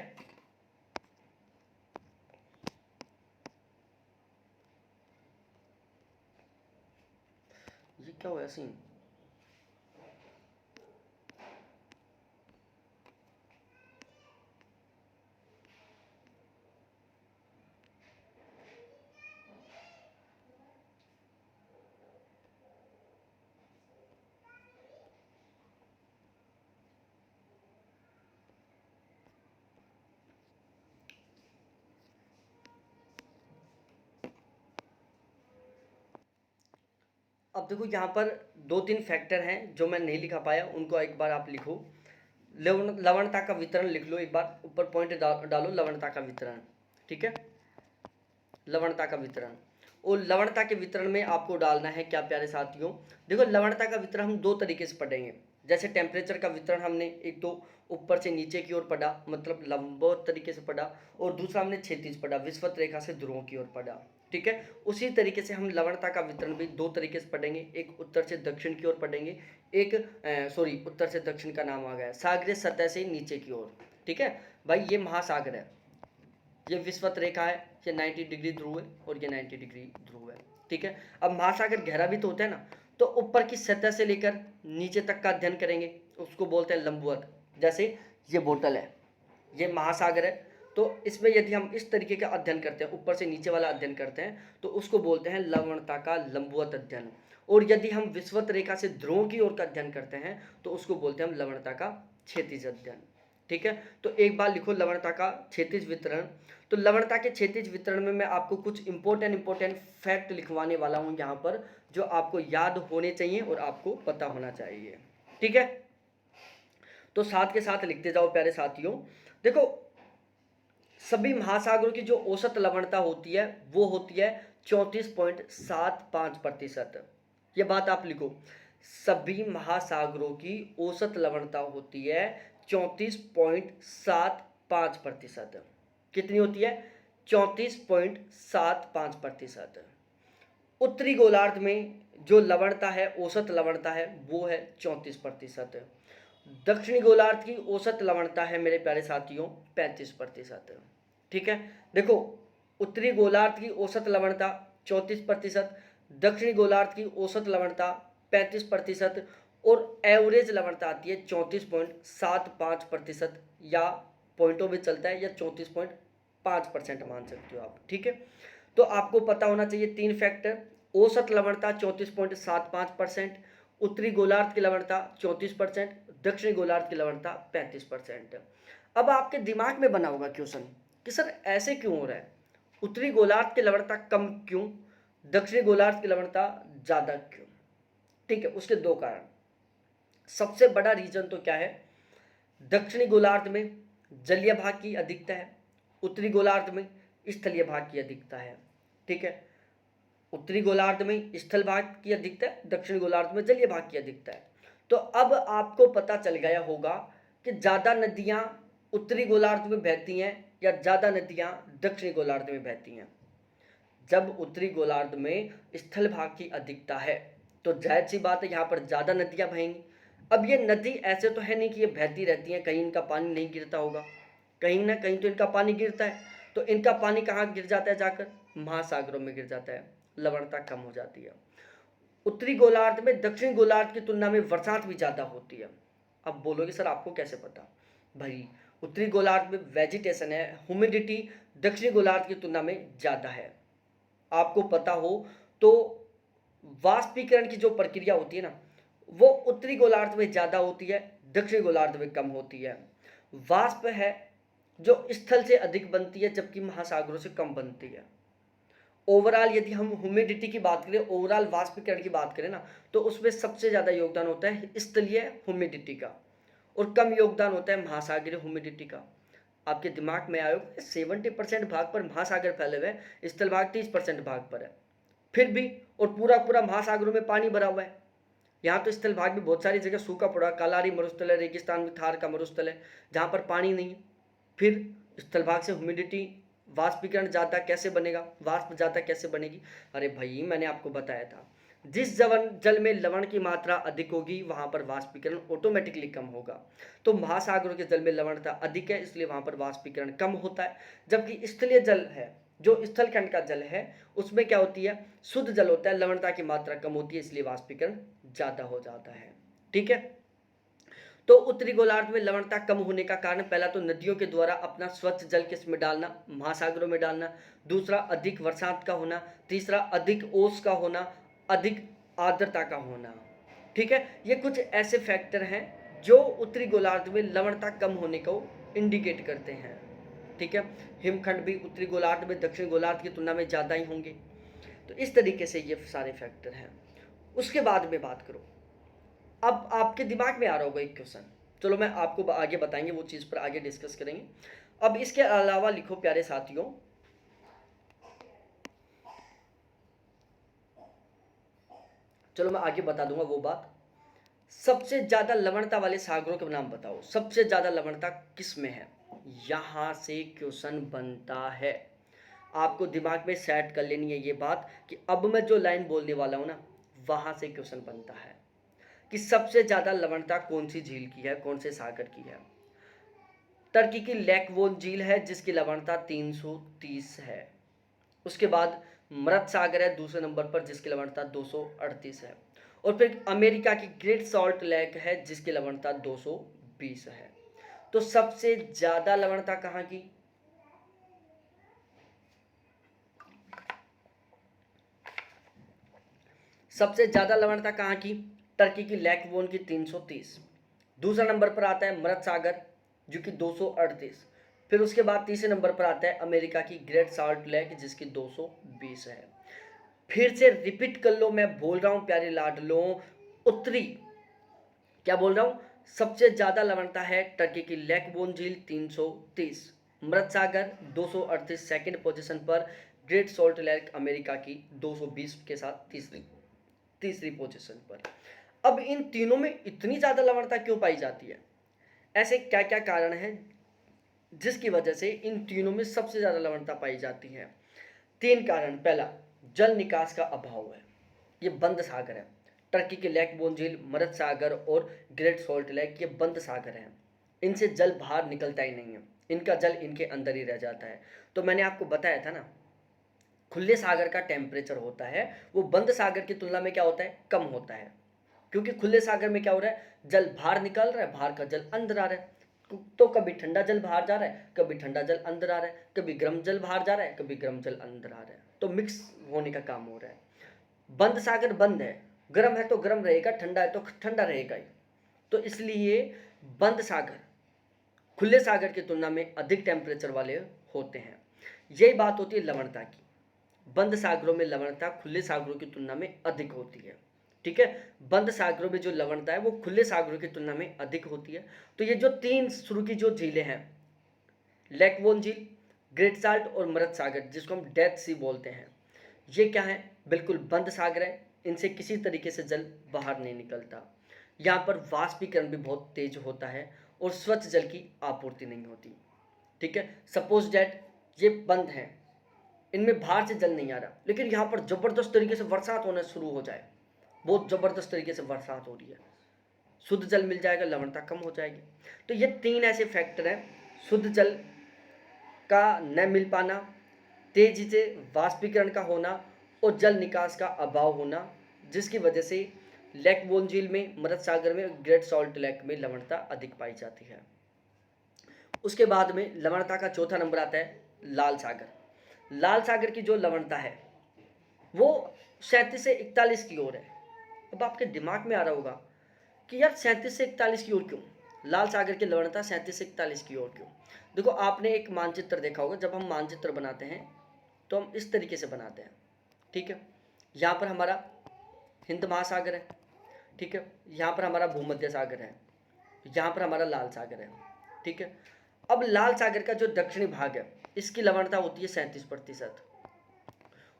ये क्या हुआ सीन? अब देखो यहाँ पर 2-3 फैक्टर हैं जो मैं नहीं लिखा पाया, उनको एक बार आप लिखो। लवणता का वितरण लिख लो, एक बार ऊपर पॉइंट डालो, लवणता का वितरण, ठीक है। लवणता का वितरण, और लवणता के वितरण में आपको डालना है क्या प्यारे साथियों, देखो लवणता का वितरण हम 2 तरीके से पढ़ेंगे। जैसे टेम्परेचर का वितरण हमने एक तो ऊपर से नीचे की ओर पढ़ा, मतलब लंबवत तरीके से पढ़ा, और दूसरा हमने क्षैतिज पढ़ा, विषुवत रेखा से ध्रुवों की ओर पढ़ा, ठीक है। उसी तरीके से हम लवणता का वितरण भी 2 तरीके से पढ़ेंगे, एक उत्तर से दक्षिण की ओर पढ़ेंगे, एक सॉरी उत्तर से दक्षिण का नाम आ गया, सागरीय सतह से नीचे की ओर, ठीक है भाई। ये महासागर है, ये विषुवत रेखा है, ये 90 डिग्री ध्रुव है और ये 90 डिग्री ध्रुव है, ठीक है। अब महासागर गहरा भी तो होता है ना, तो ऊपर की सतह से लेकर नीचे तक का अध्ययन करेंगे, उसको बोलते हैं लंबवत। जैसे ये बोतल है, ये महासागर है, तो इसमें यदि हम इस तरीके का अध्ययन करते हैं, ऊपर से नीचे वाला अध्ययन करते हैं, तो उसको बोलते हैं लवणता का लंबवत अध्ययन। और यदि हम विषुवत रेखा से ध्रुवों की ओर का अध्ययन करते हैं, तो उसको बोलते हैं हम लवणता का क्षैतिज अध्ययन, ठीक है। तो एक बार लिखो लवणता का क्षैतिज वितरण। तो लवणता के क्षैतिज वितरण में मैं आपको कुछ इंपॉर्टेंट फैक्ट लिखवाने वाला हूं यहाँ पर, जो आपको याद होने चाहिए और आपको पता होना चाहिए, ठीक है। तो साथ के साथ लिखते जाओ प्यारे साथियों। देखो सभी महासागरों की जो औसत लवणता होती है वो होती है 34.75%। ये बात आप लिखो, सभी महासागरों की औसत लवणता होती है 34.75%। कितनी होती है? 34.75%। उत्तरी गोलार्ध में जो लवणता है, औसत लवणता है, वो है 34%। दक्षिणी गोलार्ध की औसत लवणता है मेरे प्यारे साथियों 35%, ठीक है। देखो उत्तरी गोलार्ध की औसत लवणता 34%, दक्षिणी गोलार्ध की औसत लवणता 35%, और एवरेज लवणता आती है 34.75%, या पॉइंटों में चलता है, या 34.5% मान सकते हो आप, ठीक है। तो आपको पता होना चाहिए 3 फैक्टर, औसत लवणता 34.75%, उत्तरी गोलार्ध की लवणता 34%, दक्षिणी गोलार्ध की लवणता 35%। अब आपके दिमाग में बना होगा क्वेश्चन कि सर ऐसे क्यों हो रहा है, उत्तरी गोलार्ध की लवणता कम क्यों, दक्षिणी गोलार्ध की लवणता ज्यादा क्यों? ठीक है, उसके 2 कारण। सबसे बड़ा रीजन तो क्या है, दक्षिणी गोलार्ध में जलीय भाग की अधिकता है, उत्तरी गोलार्ध में स्थलीय भाग की अधिकता है, ठीक है। उत्तरी गोलार्ध में स्थल भाग की अधिकता है, दक्षिणी गोलार्ध में जलीय भाग की अधिकता है। तो अब आपको पता चल गया होगा कि ज़्यादा नदियाँ उत्तरी गोलार्ध में बहती हैं या ज़्यादा नदियाँ दक्षिणी गोलार्ध में बहती हैं। जब उत्तरी गोलार्ध में स्थल भाग की अधिकता है तो जाहिर सी बात है यहाँ पर ज़्यादा नदियाँ बहेंगी। अब ये नदी ऐसे तो है नहीं कि ये बहती रहती हैं, कहीं इनका पानी नहीं गिरता होगा, कहीं ना कहीं तो इनका पानी गिरता है। तो इनका पानी कहाँ गिर जाता है, जाकर महासागरों में गिर जाता है, लवणता कम हो जाती है। उत्तरी गोलार्ध में दक्षिणी गोलार्ध की तुलना में बरसात भी ज़्यादा होती है। अब बोलोगे सर आपको कैसे पता? भाई उत्तरी गोलार्ध में वेजिटेशन है, ह्यूमिडिटी दक्षिणी गोलार्ध की तुलना में ज़्यादा है। आपको पता हो तो वाष्पीकरण की जो प्रक्रिया होती है ना, वो उत्तरी गोलार्ध में ज़्यादा होती है, दक्षिणी गोलार्ध में कम होती है। वाष्प है जो स्थल से अधिक बनती है जबकि महासागरों से कम बनती है। ओवरऑल यदि हम ह्यूमिडिटी की बात करें, ओवरऑल वाष्पीकरण की बात करें ना, तो उसमें सबसे ज़्यादा योगदान होता है स्थलीय ह्यूमिडिटी का, और कम योगदान होता है महासागरीय ह्यूमिडिटी का। आपके दिमाग में आयो 70% भाग पर महासागर फैले हुए हैं, स्थल भाग 30% भाग पर है, फिर भी, और पूरा पूरा महासागरों में पानी भरा हुआ है। यहाँ तो स्थल भाग भी बहुत सारी जगह सूखा पड़ा, कालारी मरुस्थल है, रेगिस्तान में थार का मरुस्थल है जहाँ पर पानी नहीं है। फिर स्थल भाग से ह्यूमिडिटी, वाष्पीकरण ज़्यादा कैसे बनेगा, वाष्प ज़्यादा कैसे बनेगी? अरे भाई मैंने आपको बताया था, जिस जल में लवण की मात्रा अधिक होगी वहाँ पर वाष्पीकरण ऑटोमेटिकली कम होगा। तो महासागरों के जल में लवणता अधिक है, इसलिए वहाँ पर वाष्पीकरण कम होता है। जबकि स्थलीय जल है, जो स्थल खंड का जल है, उसमें क्या होती है, शुद्ध जल होता है, लवणता की मात्रा कम होती है, इसलिए वाष्पीकरण ज़्यादा हो जाता है। ठीक है। तो उत्तरी गोलार्ध में लवणता कम होने का कारण, पहला तो नदियों के द्वारा अपना स्वच्छ जल किस में डालना, महासागरों में डालना, दूसरा अधिक वर्षांत का होना, तीसरा अधिक ओस का होना, अधिक आर्द्रता का होना। ठीक है, ये कुछ ऐसे फैक्टर हैं जो उत्तरी गोलार्ध में लवणता कम होने को इंडिकेट करते हैं। ठीक है, हिमखंड भी उत्तरी गोलार्ध में दक्षिण गोलार्ध की तुलना में ज़्यादा ही होंगे। तो इस तरीके से ये सारे फैक्टर हैं। उसके बाद में बात करूँ, अब आपके दिमाग में आ रहा होगा एक क्वेश्चन, चलो मैं आपको आगे बताएंगे, वो चीज़ पर आगे डिस्कस करेंगे। अब इसके अलावा लिखो प्यारे साथियों, चलो मैं आगे बता दूंगा वो बात। सबसे ज़्यादा लवणता वाले सागरों के नाम बताओ, सबसे ज़्यादा लवणता किस में है? यहाँ से क्वेश्चन बनता है, आपको दिमाग में सेट कर लेनी है ये बात कि अब मैं जो लाइन बोलने वाला हूँ ना, वहाँ से क्वेश्चन बनता है कि सबसे ज़्यादा लवणता कौन सी झील की है, कौन से सागर की है। टर्की की लैकवोन झील है जिसकी लवणता 330 है। उसके बाद मृत सागर है दूसरे नंबर पर जिसकी लवणता 238 है। और फिर अमेरिका की ग्रेट सॉल्ट लेक है जिसकी लवणता 220 है। तो सबसे ज़्यादा लवणता कहाँ की? सबसे ज़्यादा लवणता कहाँ की? टर्की की लैकवोन की 330। दूसरा नंबर पर आता है मृत सागर जो कि 238। फिर उसके बाद तीसरे नंबर पर आता है अमेरिका की ग्रेट सॉल्ट लेक जिसकी 220 है। फिर से रिपीट कर लो, मैं बोल रहा हूँ प्यारे लाडलों, उत्तरी, क्या बोल रहा हूँ, सबसे ज़्यादा लवणता है टर्की की लैकवोन झील 330, मृत सागर 238 सेकंड पोजीशन पर, ग्रेट सॉल्ट लेक अमेरिका की 220 के साथ तीसरी तीसरी पोजीशन पर। अब इन तीनों में इतनी ज़्यादा लवणता क्यों पाई जाती है? ऐसे क्या क्या कारण हैं जिसकी वजह से इन तीनों में सबसे ज़्यादा लवणता पाई जाती है? 3 कारण। पहला, जल निकास का अभाव है, ये बंद सागर है। टर्की के लेक बोन झील, मृत सागर और ग्रेट सॉल्ट लेक ये बंद सागर हैं, इनसे जल बाहर निकलता ही नहीं है, इनका जल इनके अंदर ही रह जाता है। तो मैंने आपको बताया था ना, खुले सागर का टेम्परेचर होता है वो बंद सागर की तुलना में क्या होता है, कम होता है। क्योंकि खुले सागर में क्या हो रहा है, जल बाहर निकल रहा है, बाहर का जल अंदर आ रहा है। तो कभी ठंडा जल बाहर जा रहा है, कभी ठंडा जल अंदर आ रहा है, कभी गर्म जल बाहर जा रहा है, कभी गर्म जल अंदर आ रहा है, तो मिक्स होने का काम हो रहा है। बंद सागर बंद है, गर्म है तो गर्म रहेगा, ठंडा है तो ठंडा रहेगा ही। तो इसलिए बंद सागर खुले सागर की तुलना में अधिक टेम्परेचर वाले होते हैं। यही बात होती है लवणता की, बंद सागरों में लवणता खुले सागरों की तुलना में अधिक होती है। ठीक है, बंद सागरों में जो लवणता है वो खुले सागरों की तुलना में अधिक होती है। तो ये जो 3 शुरू की जो झीलें हैं, लैकवोन झील, ग्रेट साल्ट और मृत सागर जिसको हम डेथ सी बोलते हैं, ये क्या है, बिल्कुल बंद सागर है, इनसे किसी तरीके से जल बाहर नहीं निकलता। यहाँ पर वाष्पीकरण भी बहुत तेज होता है और स्वच्छ जल की आपूर्ति नहीं होती। ठीक है, सपोज डैट ये बंद है, इनमें बाहर से जल नहीं आ रहा, लेकिन यहाँ पर ज़बरदस्त तरीके से बरसात होना शुरू हो जाए, बहुत ज़बरदस्त तरीके से बरसात हो रही है, शुद्ध जल मिल जाएगा, लवणता कम हो जाएगी। तो ये 3 ऐसे फैक्टर हैं, शुद्ध जल का न मिल पाना, तेजी से वाष्पीकरण का होना और जल निकास का अभाव होना, जिसकी वजह से लैकवोन झील में, मृत सागर में, ग्रेट सॉल्ट लेक में लवणता अधिक पाई जाती है। उसके बाद में लवणता का चौथा नंबर आता है लाल सागर। लाल सागर की जो लवणता है वो 37 से 41 की ओर है। अब आपके दिमाग में आ रहा होगा कि यार 37 से 41 की ओर क्यों, लाल सागर की लवणता 37 से 41 की ओर क्यों? देखो, आपने एक मानचित्र देखा होगा, जब हम मानचित्र बनाते हैं तो हम इस तरीके से बनाते हैं। ठीक है, यहाँ पर हमारा हिंद महासागर है, ठीक है, यहाँ पर हमारा भूमध्य सागर है, यहाँ पर हमारा लाल सागर है। ठीक है, अब लाल सागर का जो दक्षिणी भाग है इसकी लवणता होती है 37%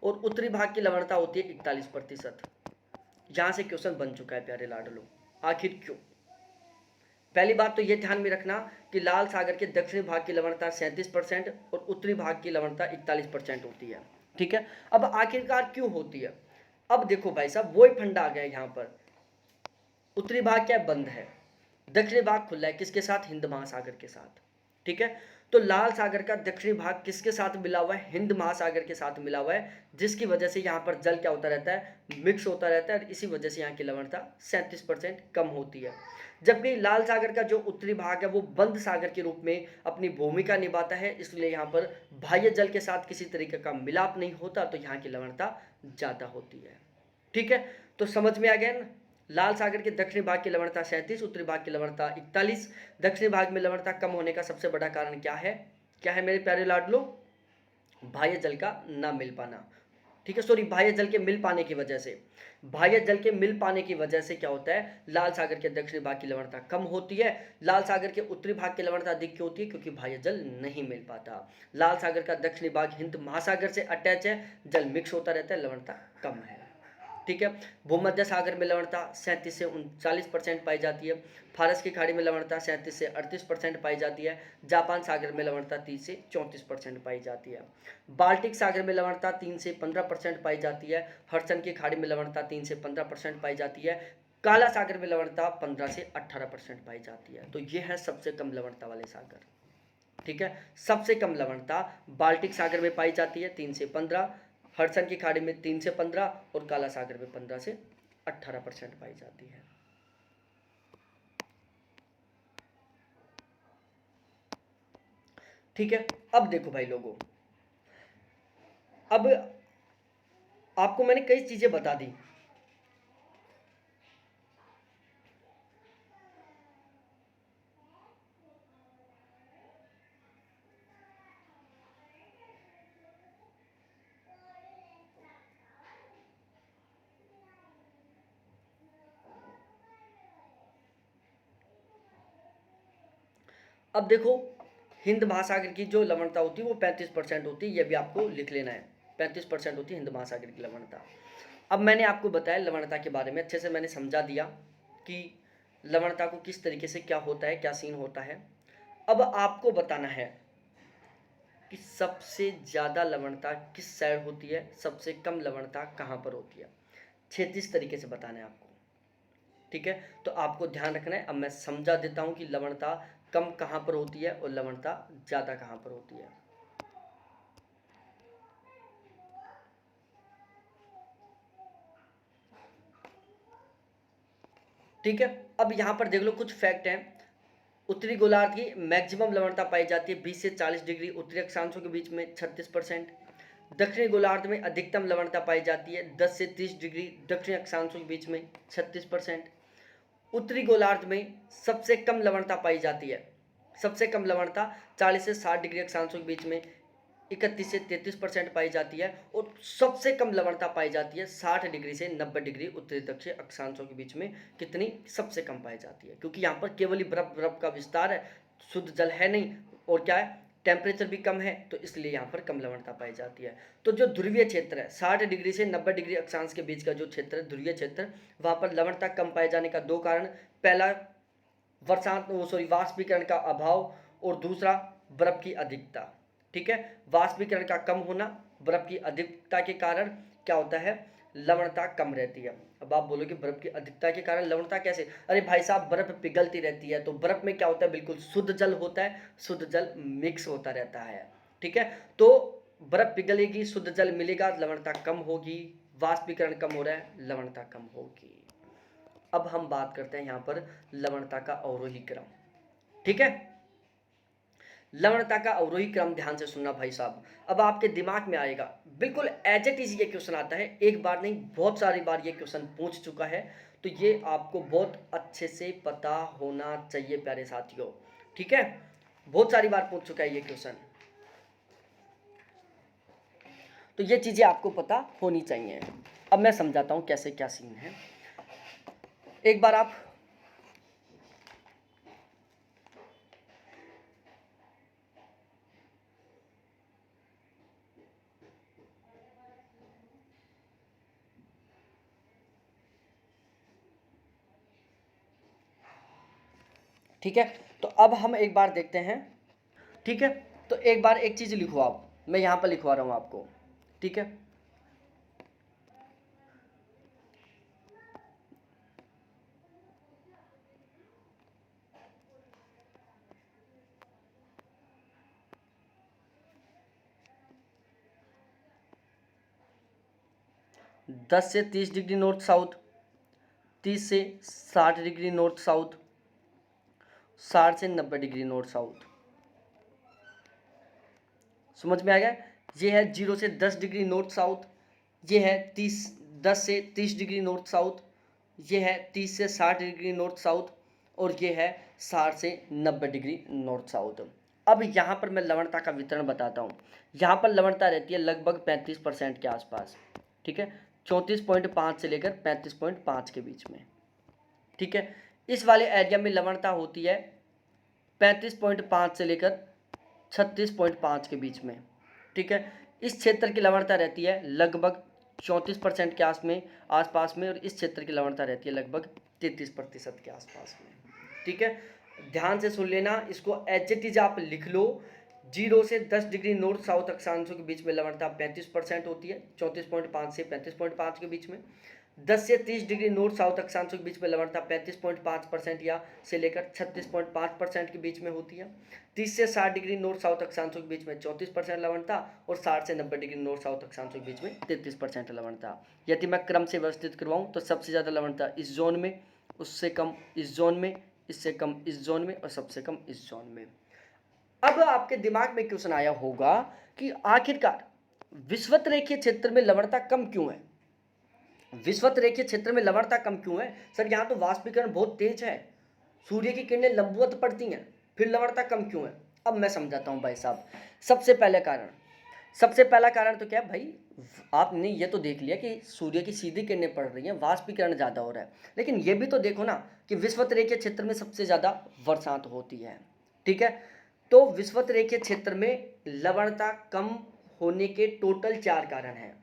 और उत्तरी भाग की लवणता होती है 41%। यहां से क्वेश्चन बन चुका है प्यारे लाडलो, आखिर क्यों? पहली बात तो ये ध्यान में रखना कि लाल सागर के दक्षिणी भाग की लवणता 37% और उत्तरी भाग की लवणता 41% होती है। ठीक है, अब आखिरकार क्यों होती है? अब देखो भाई साहब, वही फंडा आ गया यहाँ पर। उत्तरी भाग क्या बंद है, दक्षिणी भाग खुला है, किसके साथ? हिंद महासागर के साथ। ठीक है, तो लाल सागर का दक्षिणी भाग किसके साथ मिला हुआ है? हिंद महासागर के साथ मिला हुआ है, जिसकी वजह से यहाँ पर जल क्या होता रहता है? मिक्स होता रहता है, और इसी वजह से यहाँ की लवणता 37% कम होती है। जबकि लाल सागर का जो उत्तरी भाग है वो बंद सागर के रूप में अपनी भूमिका निभाता है, इसलिए यहाँ पर बाह्य जल के साथ किसी तरीके का मिलाप नहीं होता, तो यहाँ की लवणता ज़्यादा होती है। ठीक है, तो समझ में आ गया ना? लाल सागर के दक्षिणी भाग की लवणता 37, उत्तरी भाग की लवणता 41। दक्षिणी भाग में लवणता कम होने का सबसे बड़ा कारण क्या है? क्या है मेरे प्यारे लाडलो? बाह्य जल का ना मिल पाना। ठीक है, सॉरी, बाह्य जल के मिल पाने की वजह से, बाह्य जल के मिल पाने की वजह से क्या होता है? लाल सागर के दक्षिणी भाग की लवणता कम होती है। लाल सागर के उत्तरी भाग की लवणता अधिक क्यों होती है? क्योंकि बाह्य जल नहीं मिल पाता। लाल सागर का दक्षिणी भाग हिंद महासागर से अटैच है, जल मिक्स होता रहता है, लवणता कम है। ठीक है, भूमध्य सागर में लवणता 37 से 39% पाई जाती है। फारस की खाड़ी में लवणता 37 से 38% पाई जाती है। जापान सागर में लवणता 30 से 34% पाई जाती है। बाल्टिक सागर में लवणता 3 से 15% पाई जाती है। हडसन की खाड़ी में लवणता 3 से 15% पाई जाती है। काला सागर में लवणता 15 से 18% पाई जाती है। तो ये है सबसे कम लवणता वाले सागर। ठीक है, सबसे कम लवणता बाल्टिक सागर में पाई जाती है 3 से 15, हडसन की खाड़ी में 3 से 15 और काला सागर में 15 से 18% पाई जाती है। ठीक है, अब देखो भाई लोगों, अब आपको मैंने कई चीजें बता दी। अब देखो, हिंद महासागर की जो लवणता होती है वो 35% होती है, यह भी आपको लिख लेना है। 35% होती है हिंद महासागर की लवणता। अब मैंने आपको बताया लवणता के बारे में, अच्छे से मैंने समझा दिया कि लवणता को किस तरीके से क्या होता है, क्या सीन होता है। अब आपको बताना है कि सबसे ज़्यादा लवणता किस साइड होती है, सबसे कम लवणता कहाँ पर होती है। 36 तरीके से बताना है आपको। ठीक है, तो आपको ध्यान रखना है। अब मैं समझा देता हूँ कि लवणता कम कहाँ पर होती है और लवणता ज़्यादा कहाँ पर होती है। ठीक है, अब यहाँ पर देख लो कुछ फैक्ट हैं। उत्तरी गोलार्ध की मैक्सिमम लवणता पाई जाती है 20 से 40 डिग्री उत्तरी अक्षांशों के बीच में 36%। दक्षिणी गोलार्ध में अधिकतम लवणता पाई जाती है 10 से 30 डिग्री दक्षिणी अक्षांशों के बीच में 36%। उत्तरी गोलार्ध में सबसे कम लवणता पाई जाती है, सबसे कम लवणता 40 से 60 डिग्री अक्षांशों के बीच में 31 से 33% पाई जाती है। और सबसे कम लवणता पाई जाती है 60 डिग्री से 90 डिग्री उत्तरी दक्षिण अक्षांशों के बीच में। कितनी? सबसे कम पाई जाती है, क्योंकि यहाँ पर केवल ही बर्फ बर्फ का विस्तार है, शुद्ध जल है नहीं, और क्या है, टेम्परेचर भी कम है, तो इसलिए यहाँ पर कम लवणता पाई जाती है। तो जो ध्रुवीय क्षेत्र है 60 डिग्री से 90 डिग्री अक्षांश के बीच का जो क्षेत्र है ध्रुवीय क्षेत्र, वहाँ पर लवणता कम पाए जाने का दो कारण, पहला वाष्पीकरण का अभाव, और दूसरा बर्फ की अधिकता। ठीक है, वाष्पीकरण का कम होना, बर्फ की अधिकता के कारण क्या होता है, लवणता कम रहती है। अब आप बोलोगे बर्फ की अधिकता के कारण लवणता कैसे? अरे भाई साहब, बर्फ पिघलती रहती है, तो बर्फ में क्या होता है, बिल्कुल शुद्ध जल होता है, शुद्ध जल मिक्स होता रहता है। ठीक है, तो बर्फ पिघलेगी, शुद्ध जल मिलेगा, लवणता कम होगी, वाष्पीकरण कम हो रहा है, लवणता कम होगी। अब हम बात करते हैं यहाँ पर लवणता का अवरोही क्रम। ठीक है, लवणता का अवरोही क्रम ध्यान से सुनना भाई साहब। अब आपके दिमाग में आएगा, बिल्कुल एज इट इज ये क्वेश्चन आता है, एक बार नहीं बहुत सारी बार ये क्वेश्चन पूछ चुका है, तो ये आपको बहुत अच्छे से पता होना चाहिए प्यारे साथियों। ठीक है, बहुत सारी बार पूछ चुका है ये क्वेश्चन, तो ये चीजें आपको पता होनी चाहिए। अब मैं समझाता हूं कैसे क्या सीन है। एक बार आप ठीक है, तो अब हम एक बार देखते हैं। ठीक है, तो एक बार एक चीज़ लिखो आप, मैं यहाँ पर लिखवा रहा हूँ आपको। ठीक है, दस से 30 डिग्री नॉर्थ साउथ, 30 से 60 डिग्री नॉर्थ साउथ, 60 से 90 डिग्री नॉर्थ साउथ। समझ में आ गया? ये है 0 से 10 डिग्री नॉर्थ साउथ, ये है 10 से 30 डिग्री नॉर्थ साउथ, ये है 30 से 60 डिग्री नॉर्थ साउथ, और ये है 60 से 90 डिग्री नॉर्थ साउथ। अब यहाँ पर मैं लवणता का वितरण बताता हूँ। यहाँ पर लवणता रहती है लगभग 35% के आसपास। ठीक है, 34.5 से लेकर 35.5 के बीच में। ठीक है, इस वाले एरिया में लवणता होती है 35.5 से लेकर 36.5 के बीच में। ठीक है, इस क्षेत्र की लवणता रहती है लगभग 34% के आसपास में, और इस क्षेत्र की लवणता रहती है लगभग 33% के आसपास में। ठीक है, ध्यान से सुन लेना, इसको एच एट इज आप लिख लो। 0 से 10 डिग्री नॉर्थ साउथ अक्षांशों के बीच में लवणता 35% होती है, 34.5 से 35.5 के बीच में। 10 से 30 डिग्री नॉर्थ साउथ अक्षांशों के बीच में लवणता 35.5% या से लेकर 36.5% के बीच में होती है। 30 से 60 डिग्री नॉर्थ साउथ अक्षांशों के बीच में 34% लवणता, और 60 से 90 डिग्री नॉर्थ साउथ अक्षांशों के बीच में 33% लवणता। यदि मैं क्रम से व्यवस्थित करवाऊँ तो सबसे ज़्यादा लवणता इस जोन में, उससे कम इस जोन में, इससे कम इस जोन में, और सबसे कम इस जोन में। अब आपके दिमाग में क्वेश्चन आया होगा कि आखिरकार विषुवत रेखीय क्षेत्र में लवणता कम क्यों है? विषुवत रेखीय क्षेत्र में लवणता कम क्यों है? सर यहाँ तो वाष्पीकरण बहुत तेज है, सूर्य की किरणें लंबवत पड़ती हैं, फिर लवणता कम क्यों है? अब मैं समझाता हूँ भाई साहब। सबसे पहला कारण तो क्या है भाई, आपने ये तो देख लिया कि सूर्य की सीधी किरणें पड़ रही हैं, वाष्पीकरण ज़्यादा हो रहा है, लेकिन ये भी तो देखो ना कि विषुवत रेखीय क्षेत्र में सबसे ज़्यादा बरसात होती है। ठीक है, तो विषुवत रेखीय क्षेत्र में लवणता कम होने के टोटल 4 कारण हैं।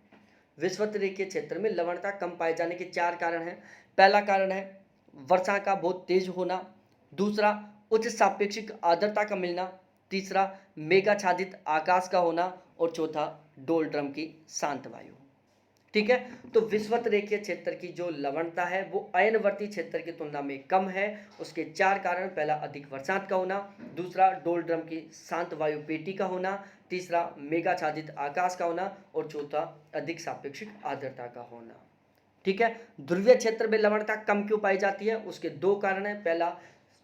विषुवत रेखीय क्षेत्र में लवणता कम पाए जाने के 4 कारण हैं। पहला कारण है वर्षा का बहुत तेज होना, दूसरा उच्च सापेक्षिक आर्द्रता का मिलना, तीसरा मेघाच्छादित आकाश का होना, और चौथा डोलड्रम की शांत वायु। ठीक है, तो विषुवत रेखीय क्षेत्र की जो लवणता है वो अयनवर्ती क्षेत्र की तुलना में कम है। उसके 4 कारण, पहला अधिक वर्षांत का होना, दूसरा डोलड्रम की शांत वायु पेटी का होना, तीसरा मेघाच्छादित आकाश का होना, और चौथा अधिक सापेक्षिक आर्द्रता का होना। ठीक है, ध्रुवीय क्षेत्र में लवणता कम क्यों पाई जाती है? उसके 2 कारण हैं। पहला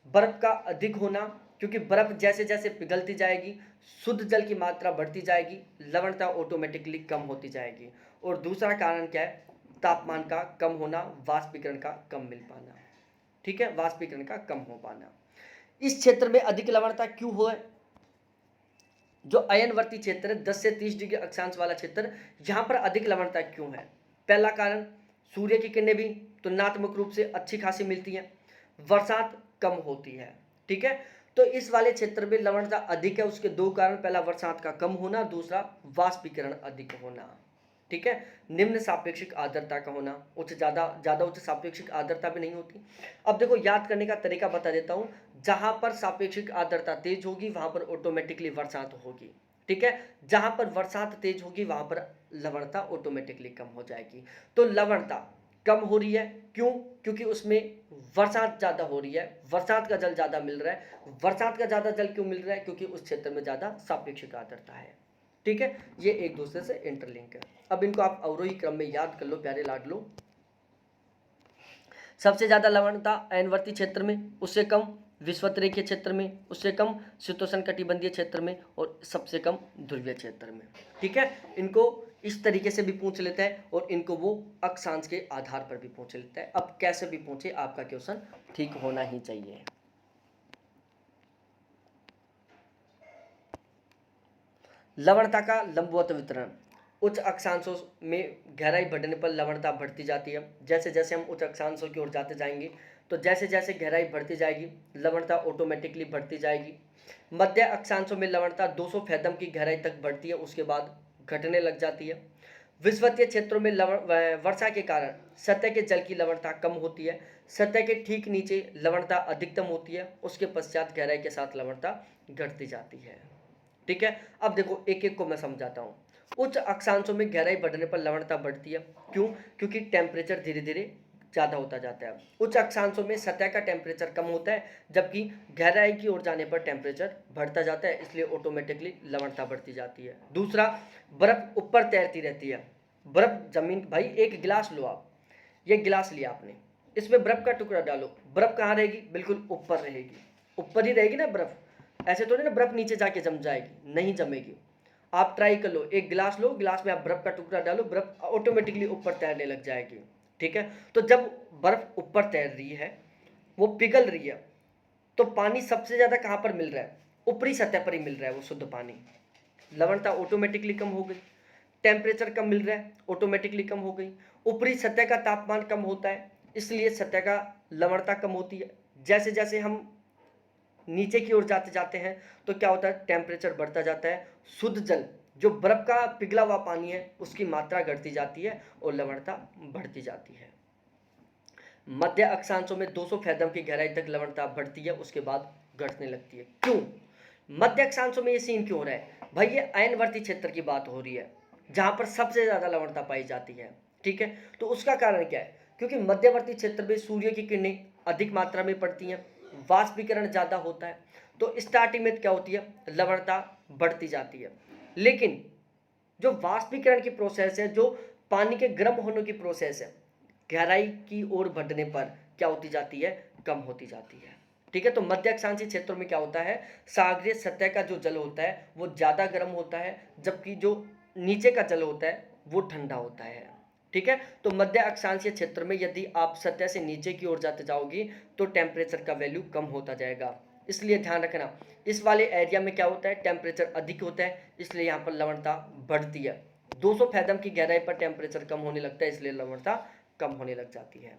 बर्फ का अधिक होना, क्योंकि बर्फ जैसे जैसे पिघलती जाएगी शुद्ध जल की मात्रा बढ़ती जाएगी, लवणता ऑटोमेटिकली कम होती जाएगी। और दूसरा कारण क्या है? तापमान का कम होना, वाष्पीकरण का कम मिल पाना। ठीक है, वाष्पीकरण का कम हो पाना। इस क्षेत्र में अधिक लवणता क्यों हो? जो अयनवर्ती क्षेत्र है 10 से 30 डिग्री अक्षांश वाला क्षेत्र, यहाँ पर अधिक लवणता क्यों है? पहला कारण, सूर्य की किरणें भी तुलनात्मक रूप से अच्छी खासी मिलती हैं, बरसात कम होती है। ठीक है, तो इस वाले क्षेत्र में लवणता अधिक है। उसके 2 कारण, पहला बरसात का कम होना, दूसरा वाष्पीकरण अधिक होना। ठीक है, निम्न सापेक्षिक आर्द्रता का होना, ज़्यादा उच्च सापेक्षिक आर्द्रता भी नहीं होती। अब देखो, याद करने का तरीका बता देता हूँ। जहाँ पर सापेक्षिक आर्द्रता तेज होगी वहाँ पर ऑटोमेटिकली बरसात होगी। ठीक है, जहाँ पर बरसात तेज होगी वहाँ पर लवणता ऑटोमेटिकली कम हो जाएगी। तो लवणता कम हो रही है, क्यों? क्योंकि उसमें बरसात ज़्यादा हो रही है, बरसात का जल ज़्यादा मिल रहा है। बरसात का ज़्यादा जल क्यों मिल रहा है? क्योंकि उस क्षेत्र में ज़्यादा सापेक्षिक आर्द्रता है। ठीक है, ये एक दूसरे से इंटरलिंक है। अब इनको आप अवरोही क्रम में याद कर लो प्यारे लाडलो। सबसे ज़्यादा लवणता अयनवर्ती क्षेत्र में, उससे कम विषुवत रेखीय क्षेत्र में, उससे कम शीतोष्णकटिबंधीय क्षेत्र में, और सबसे कम ध्रुवीय क्षेत्र में। ठीक है, इनको इस तरीके से भी पूछ लेता है, और इनको वो अक्षांश के आधार पर भी पूछ लेता है। अब कैसे भी पूछे, आपका क्वेश्चन ठीक होना ही चाहिए। लवणता का लंबवत वितरण, उच्च अक्षांशों में गहराई बढ़ने पर लवणता बढ़ती जाती है। जैसे जैसे हम उच्च अक्षांशों की ओर जाते जाएंगे तो जैसे जैसे गहराई बढ़ती जाएगी लवणता ऑटोमेटिकली बढ़ती जाएगी। मध्य अक्षांशों में लवणता 200 फेदम की गहराई तक बढ़ती है, उसके बाद घटने लग जाती है। विषुवतीय क्षेत्रों में वर्षा के कारण सतह के जल की लवणता कम होती है, सतह के ठीक नीचे लवणता अधिकतम होती है, उसके पश्चात गहराई के साथ लवणता घटती जाती है। ठीक है, अब देखो एक एक को मैं समझाता हूँ। उच्च अक्षांशों में गहराई बढ़ने पर लवणता बढ़ती है। क्यों? क्योंकि टेम्परेचर धीरे धीरे ज़्यादा होता जाता है। उच्च अक्षांशों में सतह का टेम्परेचर कम होता है, जबकि गहराई की ओर जाने पर टेम्परेचर बढ़ता जाता है, इसलिए ऑटोमेटिकली लवणता बढ़ती जाती है। दूसरा, बर्फ ऊपर तैरती रहती है। बर्फ जमीन, भाई एक गिलास लो आप, ये गिलास लिया आपने, इसमें बर्फ का टुकड़ा डालो, बर्फ कहाँ रहेगी? बिल्कुल ऊपर रहेगी, ऊपर ही रहेगी ना बर्फ। ऐसे तो नहीं ना बर्फ नीचे जाके जम जाएगी, नहीं जमेगी। आप ट्राई कर लो, एक गिलास लो, गिलास में आप बर्फ का टुकड़ा डालो, बर्फ ऑटोमेटिकली ऊपर तैरने लग जाएगी। ठीक है, तो जब बर्फ ऊपर तैर रही है, वो पिघल रही है, तो पानी सबसे ज़्यादा कहाँ पर मिल रहा है? ऊपरी सतह पर ही मिल रहा है वो शुद्ध पानी। लवणता ऑटोमेटिकली कम हो गई। टेम्परेचर कम मिल रहा है, ऑटोमेटिकली कम हो गई। ऊपरी सतह का तापमान कम होता है, इसलिए सतह का लवणता कम होती है। जैसे जैसे हम नीचे की ओर जाते जाते हैं तो क्या होता है? टेम्परेचर बढ़ता जाता है, शुद्ध जल, जो बर्फ का पिघला हुआ पानी है, उसकी मात्रा घटती जाती है और लवणता बढ़ती जाती है। मध्य अक्षांशों में 200 फैथम की गहराई तक लवणता बढ़ती है, उसके बाद घटने लगती है। क्यों मध्य अक्षांशों में ये सीन क्यों हो रहा है? भाई ये अयनवर्ती क्षेत्र की बात हो रही है, जहां पर सबसे ज्यादा लवणता पाई जाती है। ठीक है, तो उसका कारण क्या है? क्योंकि मध्यवर्ती क्षेत्र में सूर्य की किरणें अधिक मात्रा में पड़ती हैं, वाष्पीकरण ज्यादा होता है, तो स्टार्टिंग में क्या होती है? लवणता बढ़ती जाती है। लेकिन जो वाष्पीकरण की प्रोसेस है, जो पानी के गर्म होने की प्रोसेस है, गहराई की ओर बढ़ने पर क्या होती जाती है? कम होती जाती है। ठीक है, तो मध्य अक्षांशीय क्षेत्रों में क्या होता है? सागरीय सतह का जो जल होता है वो ज़्यादा गर्म होता है, जबकि जो नीचे का जल होता है वो ठंडा होता है। ठीक है, तो मध्य अक्षांशीय क्षेत्र में यदि आप सतह से नीचे की ओर जाते जाओगी तो टेम्परेचर का वैल्यू कम होता जाएगा। इसलिए ध्यान रखना, इस वाले एरिया में क्या होता है? टेम्परेचर अधिक होता है, इसलिए यहाँ पर लवणता बढ़ती है। 200 फैथम की गहराई पर टेम्परेचर कम होने लगता है, इसलिए लवणता कम होने लग जाती है।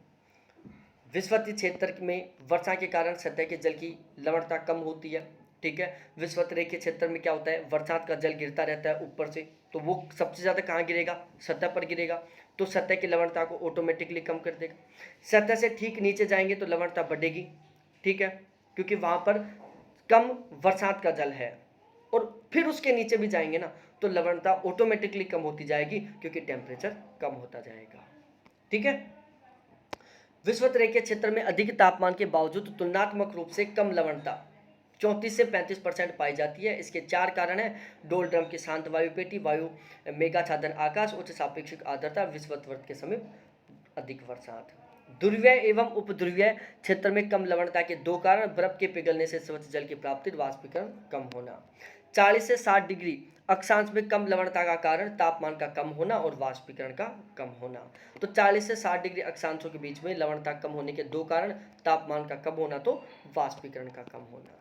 विषुवतीय क्षेत्र में वर्षा के कारण सतह के जल की लवणता कम होती है। ठीक है, विषुवत-रेखीय क्षेत्र में क्या होता है? बरसात का जल गिरता रहता है ऊपर से, तो वो सबसे ज़्यादा कहाँ गिरेगा? सतह पर गिरेगा, तो सतह की लवणता को ऑटोमेटिकली कम कर देगा। सतह से ठीक नीचे जाएंगे तो लवणता बढ़ेगी। ठीक है, क्योंकि वहाँ पर कम बरसात का जल है, और फिर उसके नीचे भी जाएंगे ना तो लवणता ऑटोमेटिकली कम होती जाएगी, क्योंकि टेम्परेचर कम होता जाएगा। ठीक है, विषुवत-रेखीय क्षेत्र में अधिक तापमान के बावजूद तुलनात्मक रूप से कम लवणता 34 से 35% पाई जाती है। इसके 4 कारण हैं: डोलड्रम की शांत वायु पेटी, वायु मेघाच्छादन आकाश, उच्च सापेक्षिक आर्द्रता, विषुवत के समीप अधिक बरसात। ध्रुवीय एवं उपध्रुवीय क्षेत्र में कम लवणता के 2 कारण: बर्फ के पिघलने से स्वच्छ जल की प्राप्ति, वाष्पीकरण कम होना। 40 से 60 डिग्री अक्षांश में कम लवणता का कारण तापमान का कम होना और वाष्पीकरण का कम होना। तो 40 से 60 डिग्री अक्षांशों के बीच में लवणता कम होने के 2 कारण: तापमान का कम होना तो वाष्पीकरण का कम होना।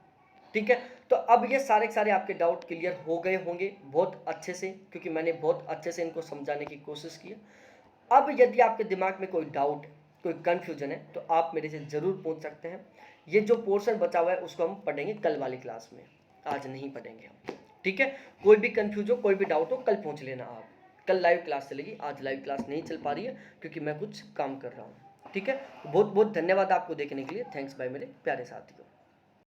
ठीक है, तो अब ये सारे के सारे आपके डाउट क्लियर हो गए होंगे बहुत अच्छे से, क्योंकि मैंने बहुत अच्छे से इनको समझाने की कोशिश की है। अब यदि आपके दिमाग में कोई डाउट, कोई कन्फ्यूजन है, तो आप मेरे से ज़रूर पूछ सकते हैं। ये जो पोर्शन बचा हुआ है उसको हम पढ़ेंगे कल वाली क्लास में, आज नहीं पढ़ेंगे हम। ठीक है, कोई भी कन्फ्यूज हो, कोई भी डाउट हो, कल पूछ लेना आप। कल लाइव क्लास चलेगी, आज लाइव क्लास नहीं चल पा रही है क्योंकि मैं कुछ काम कर रहा हूँ। ठीक है, बहुत बहुत धन्यवाद आपको देखने के लिए। थैंक्स बाय मेरे प्यारे साथियों।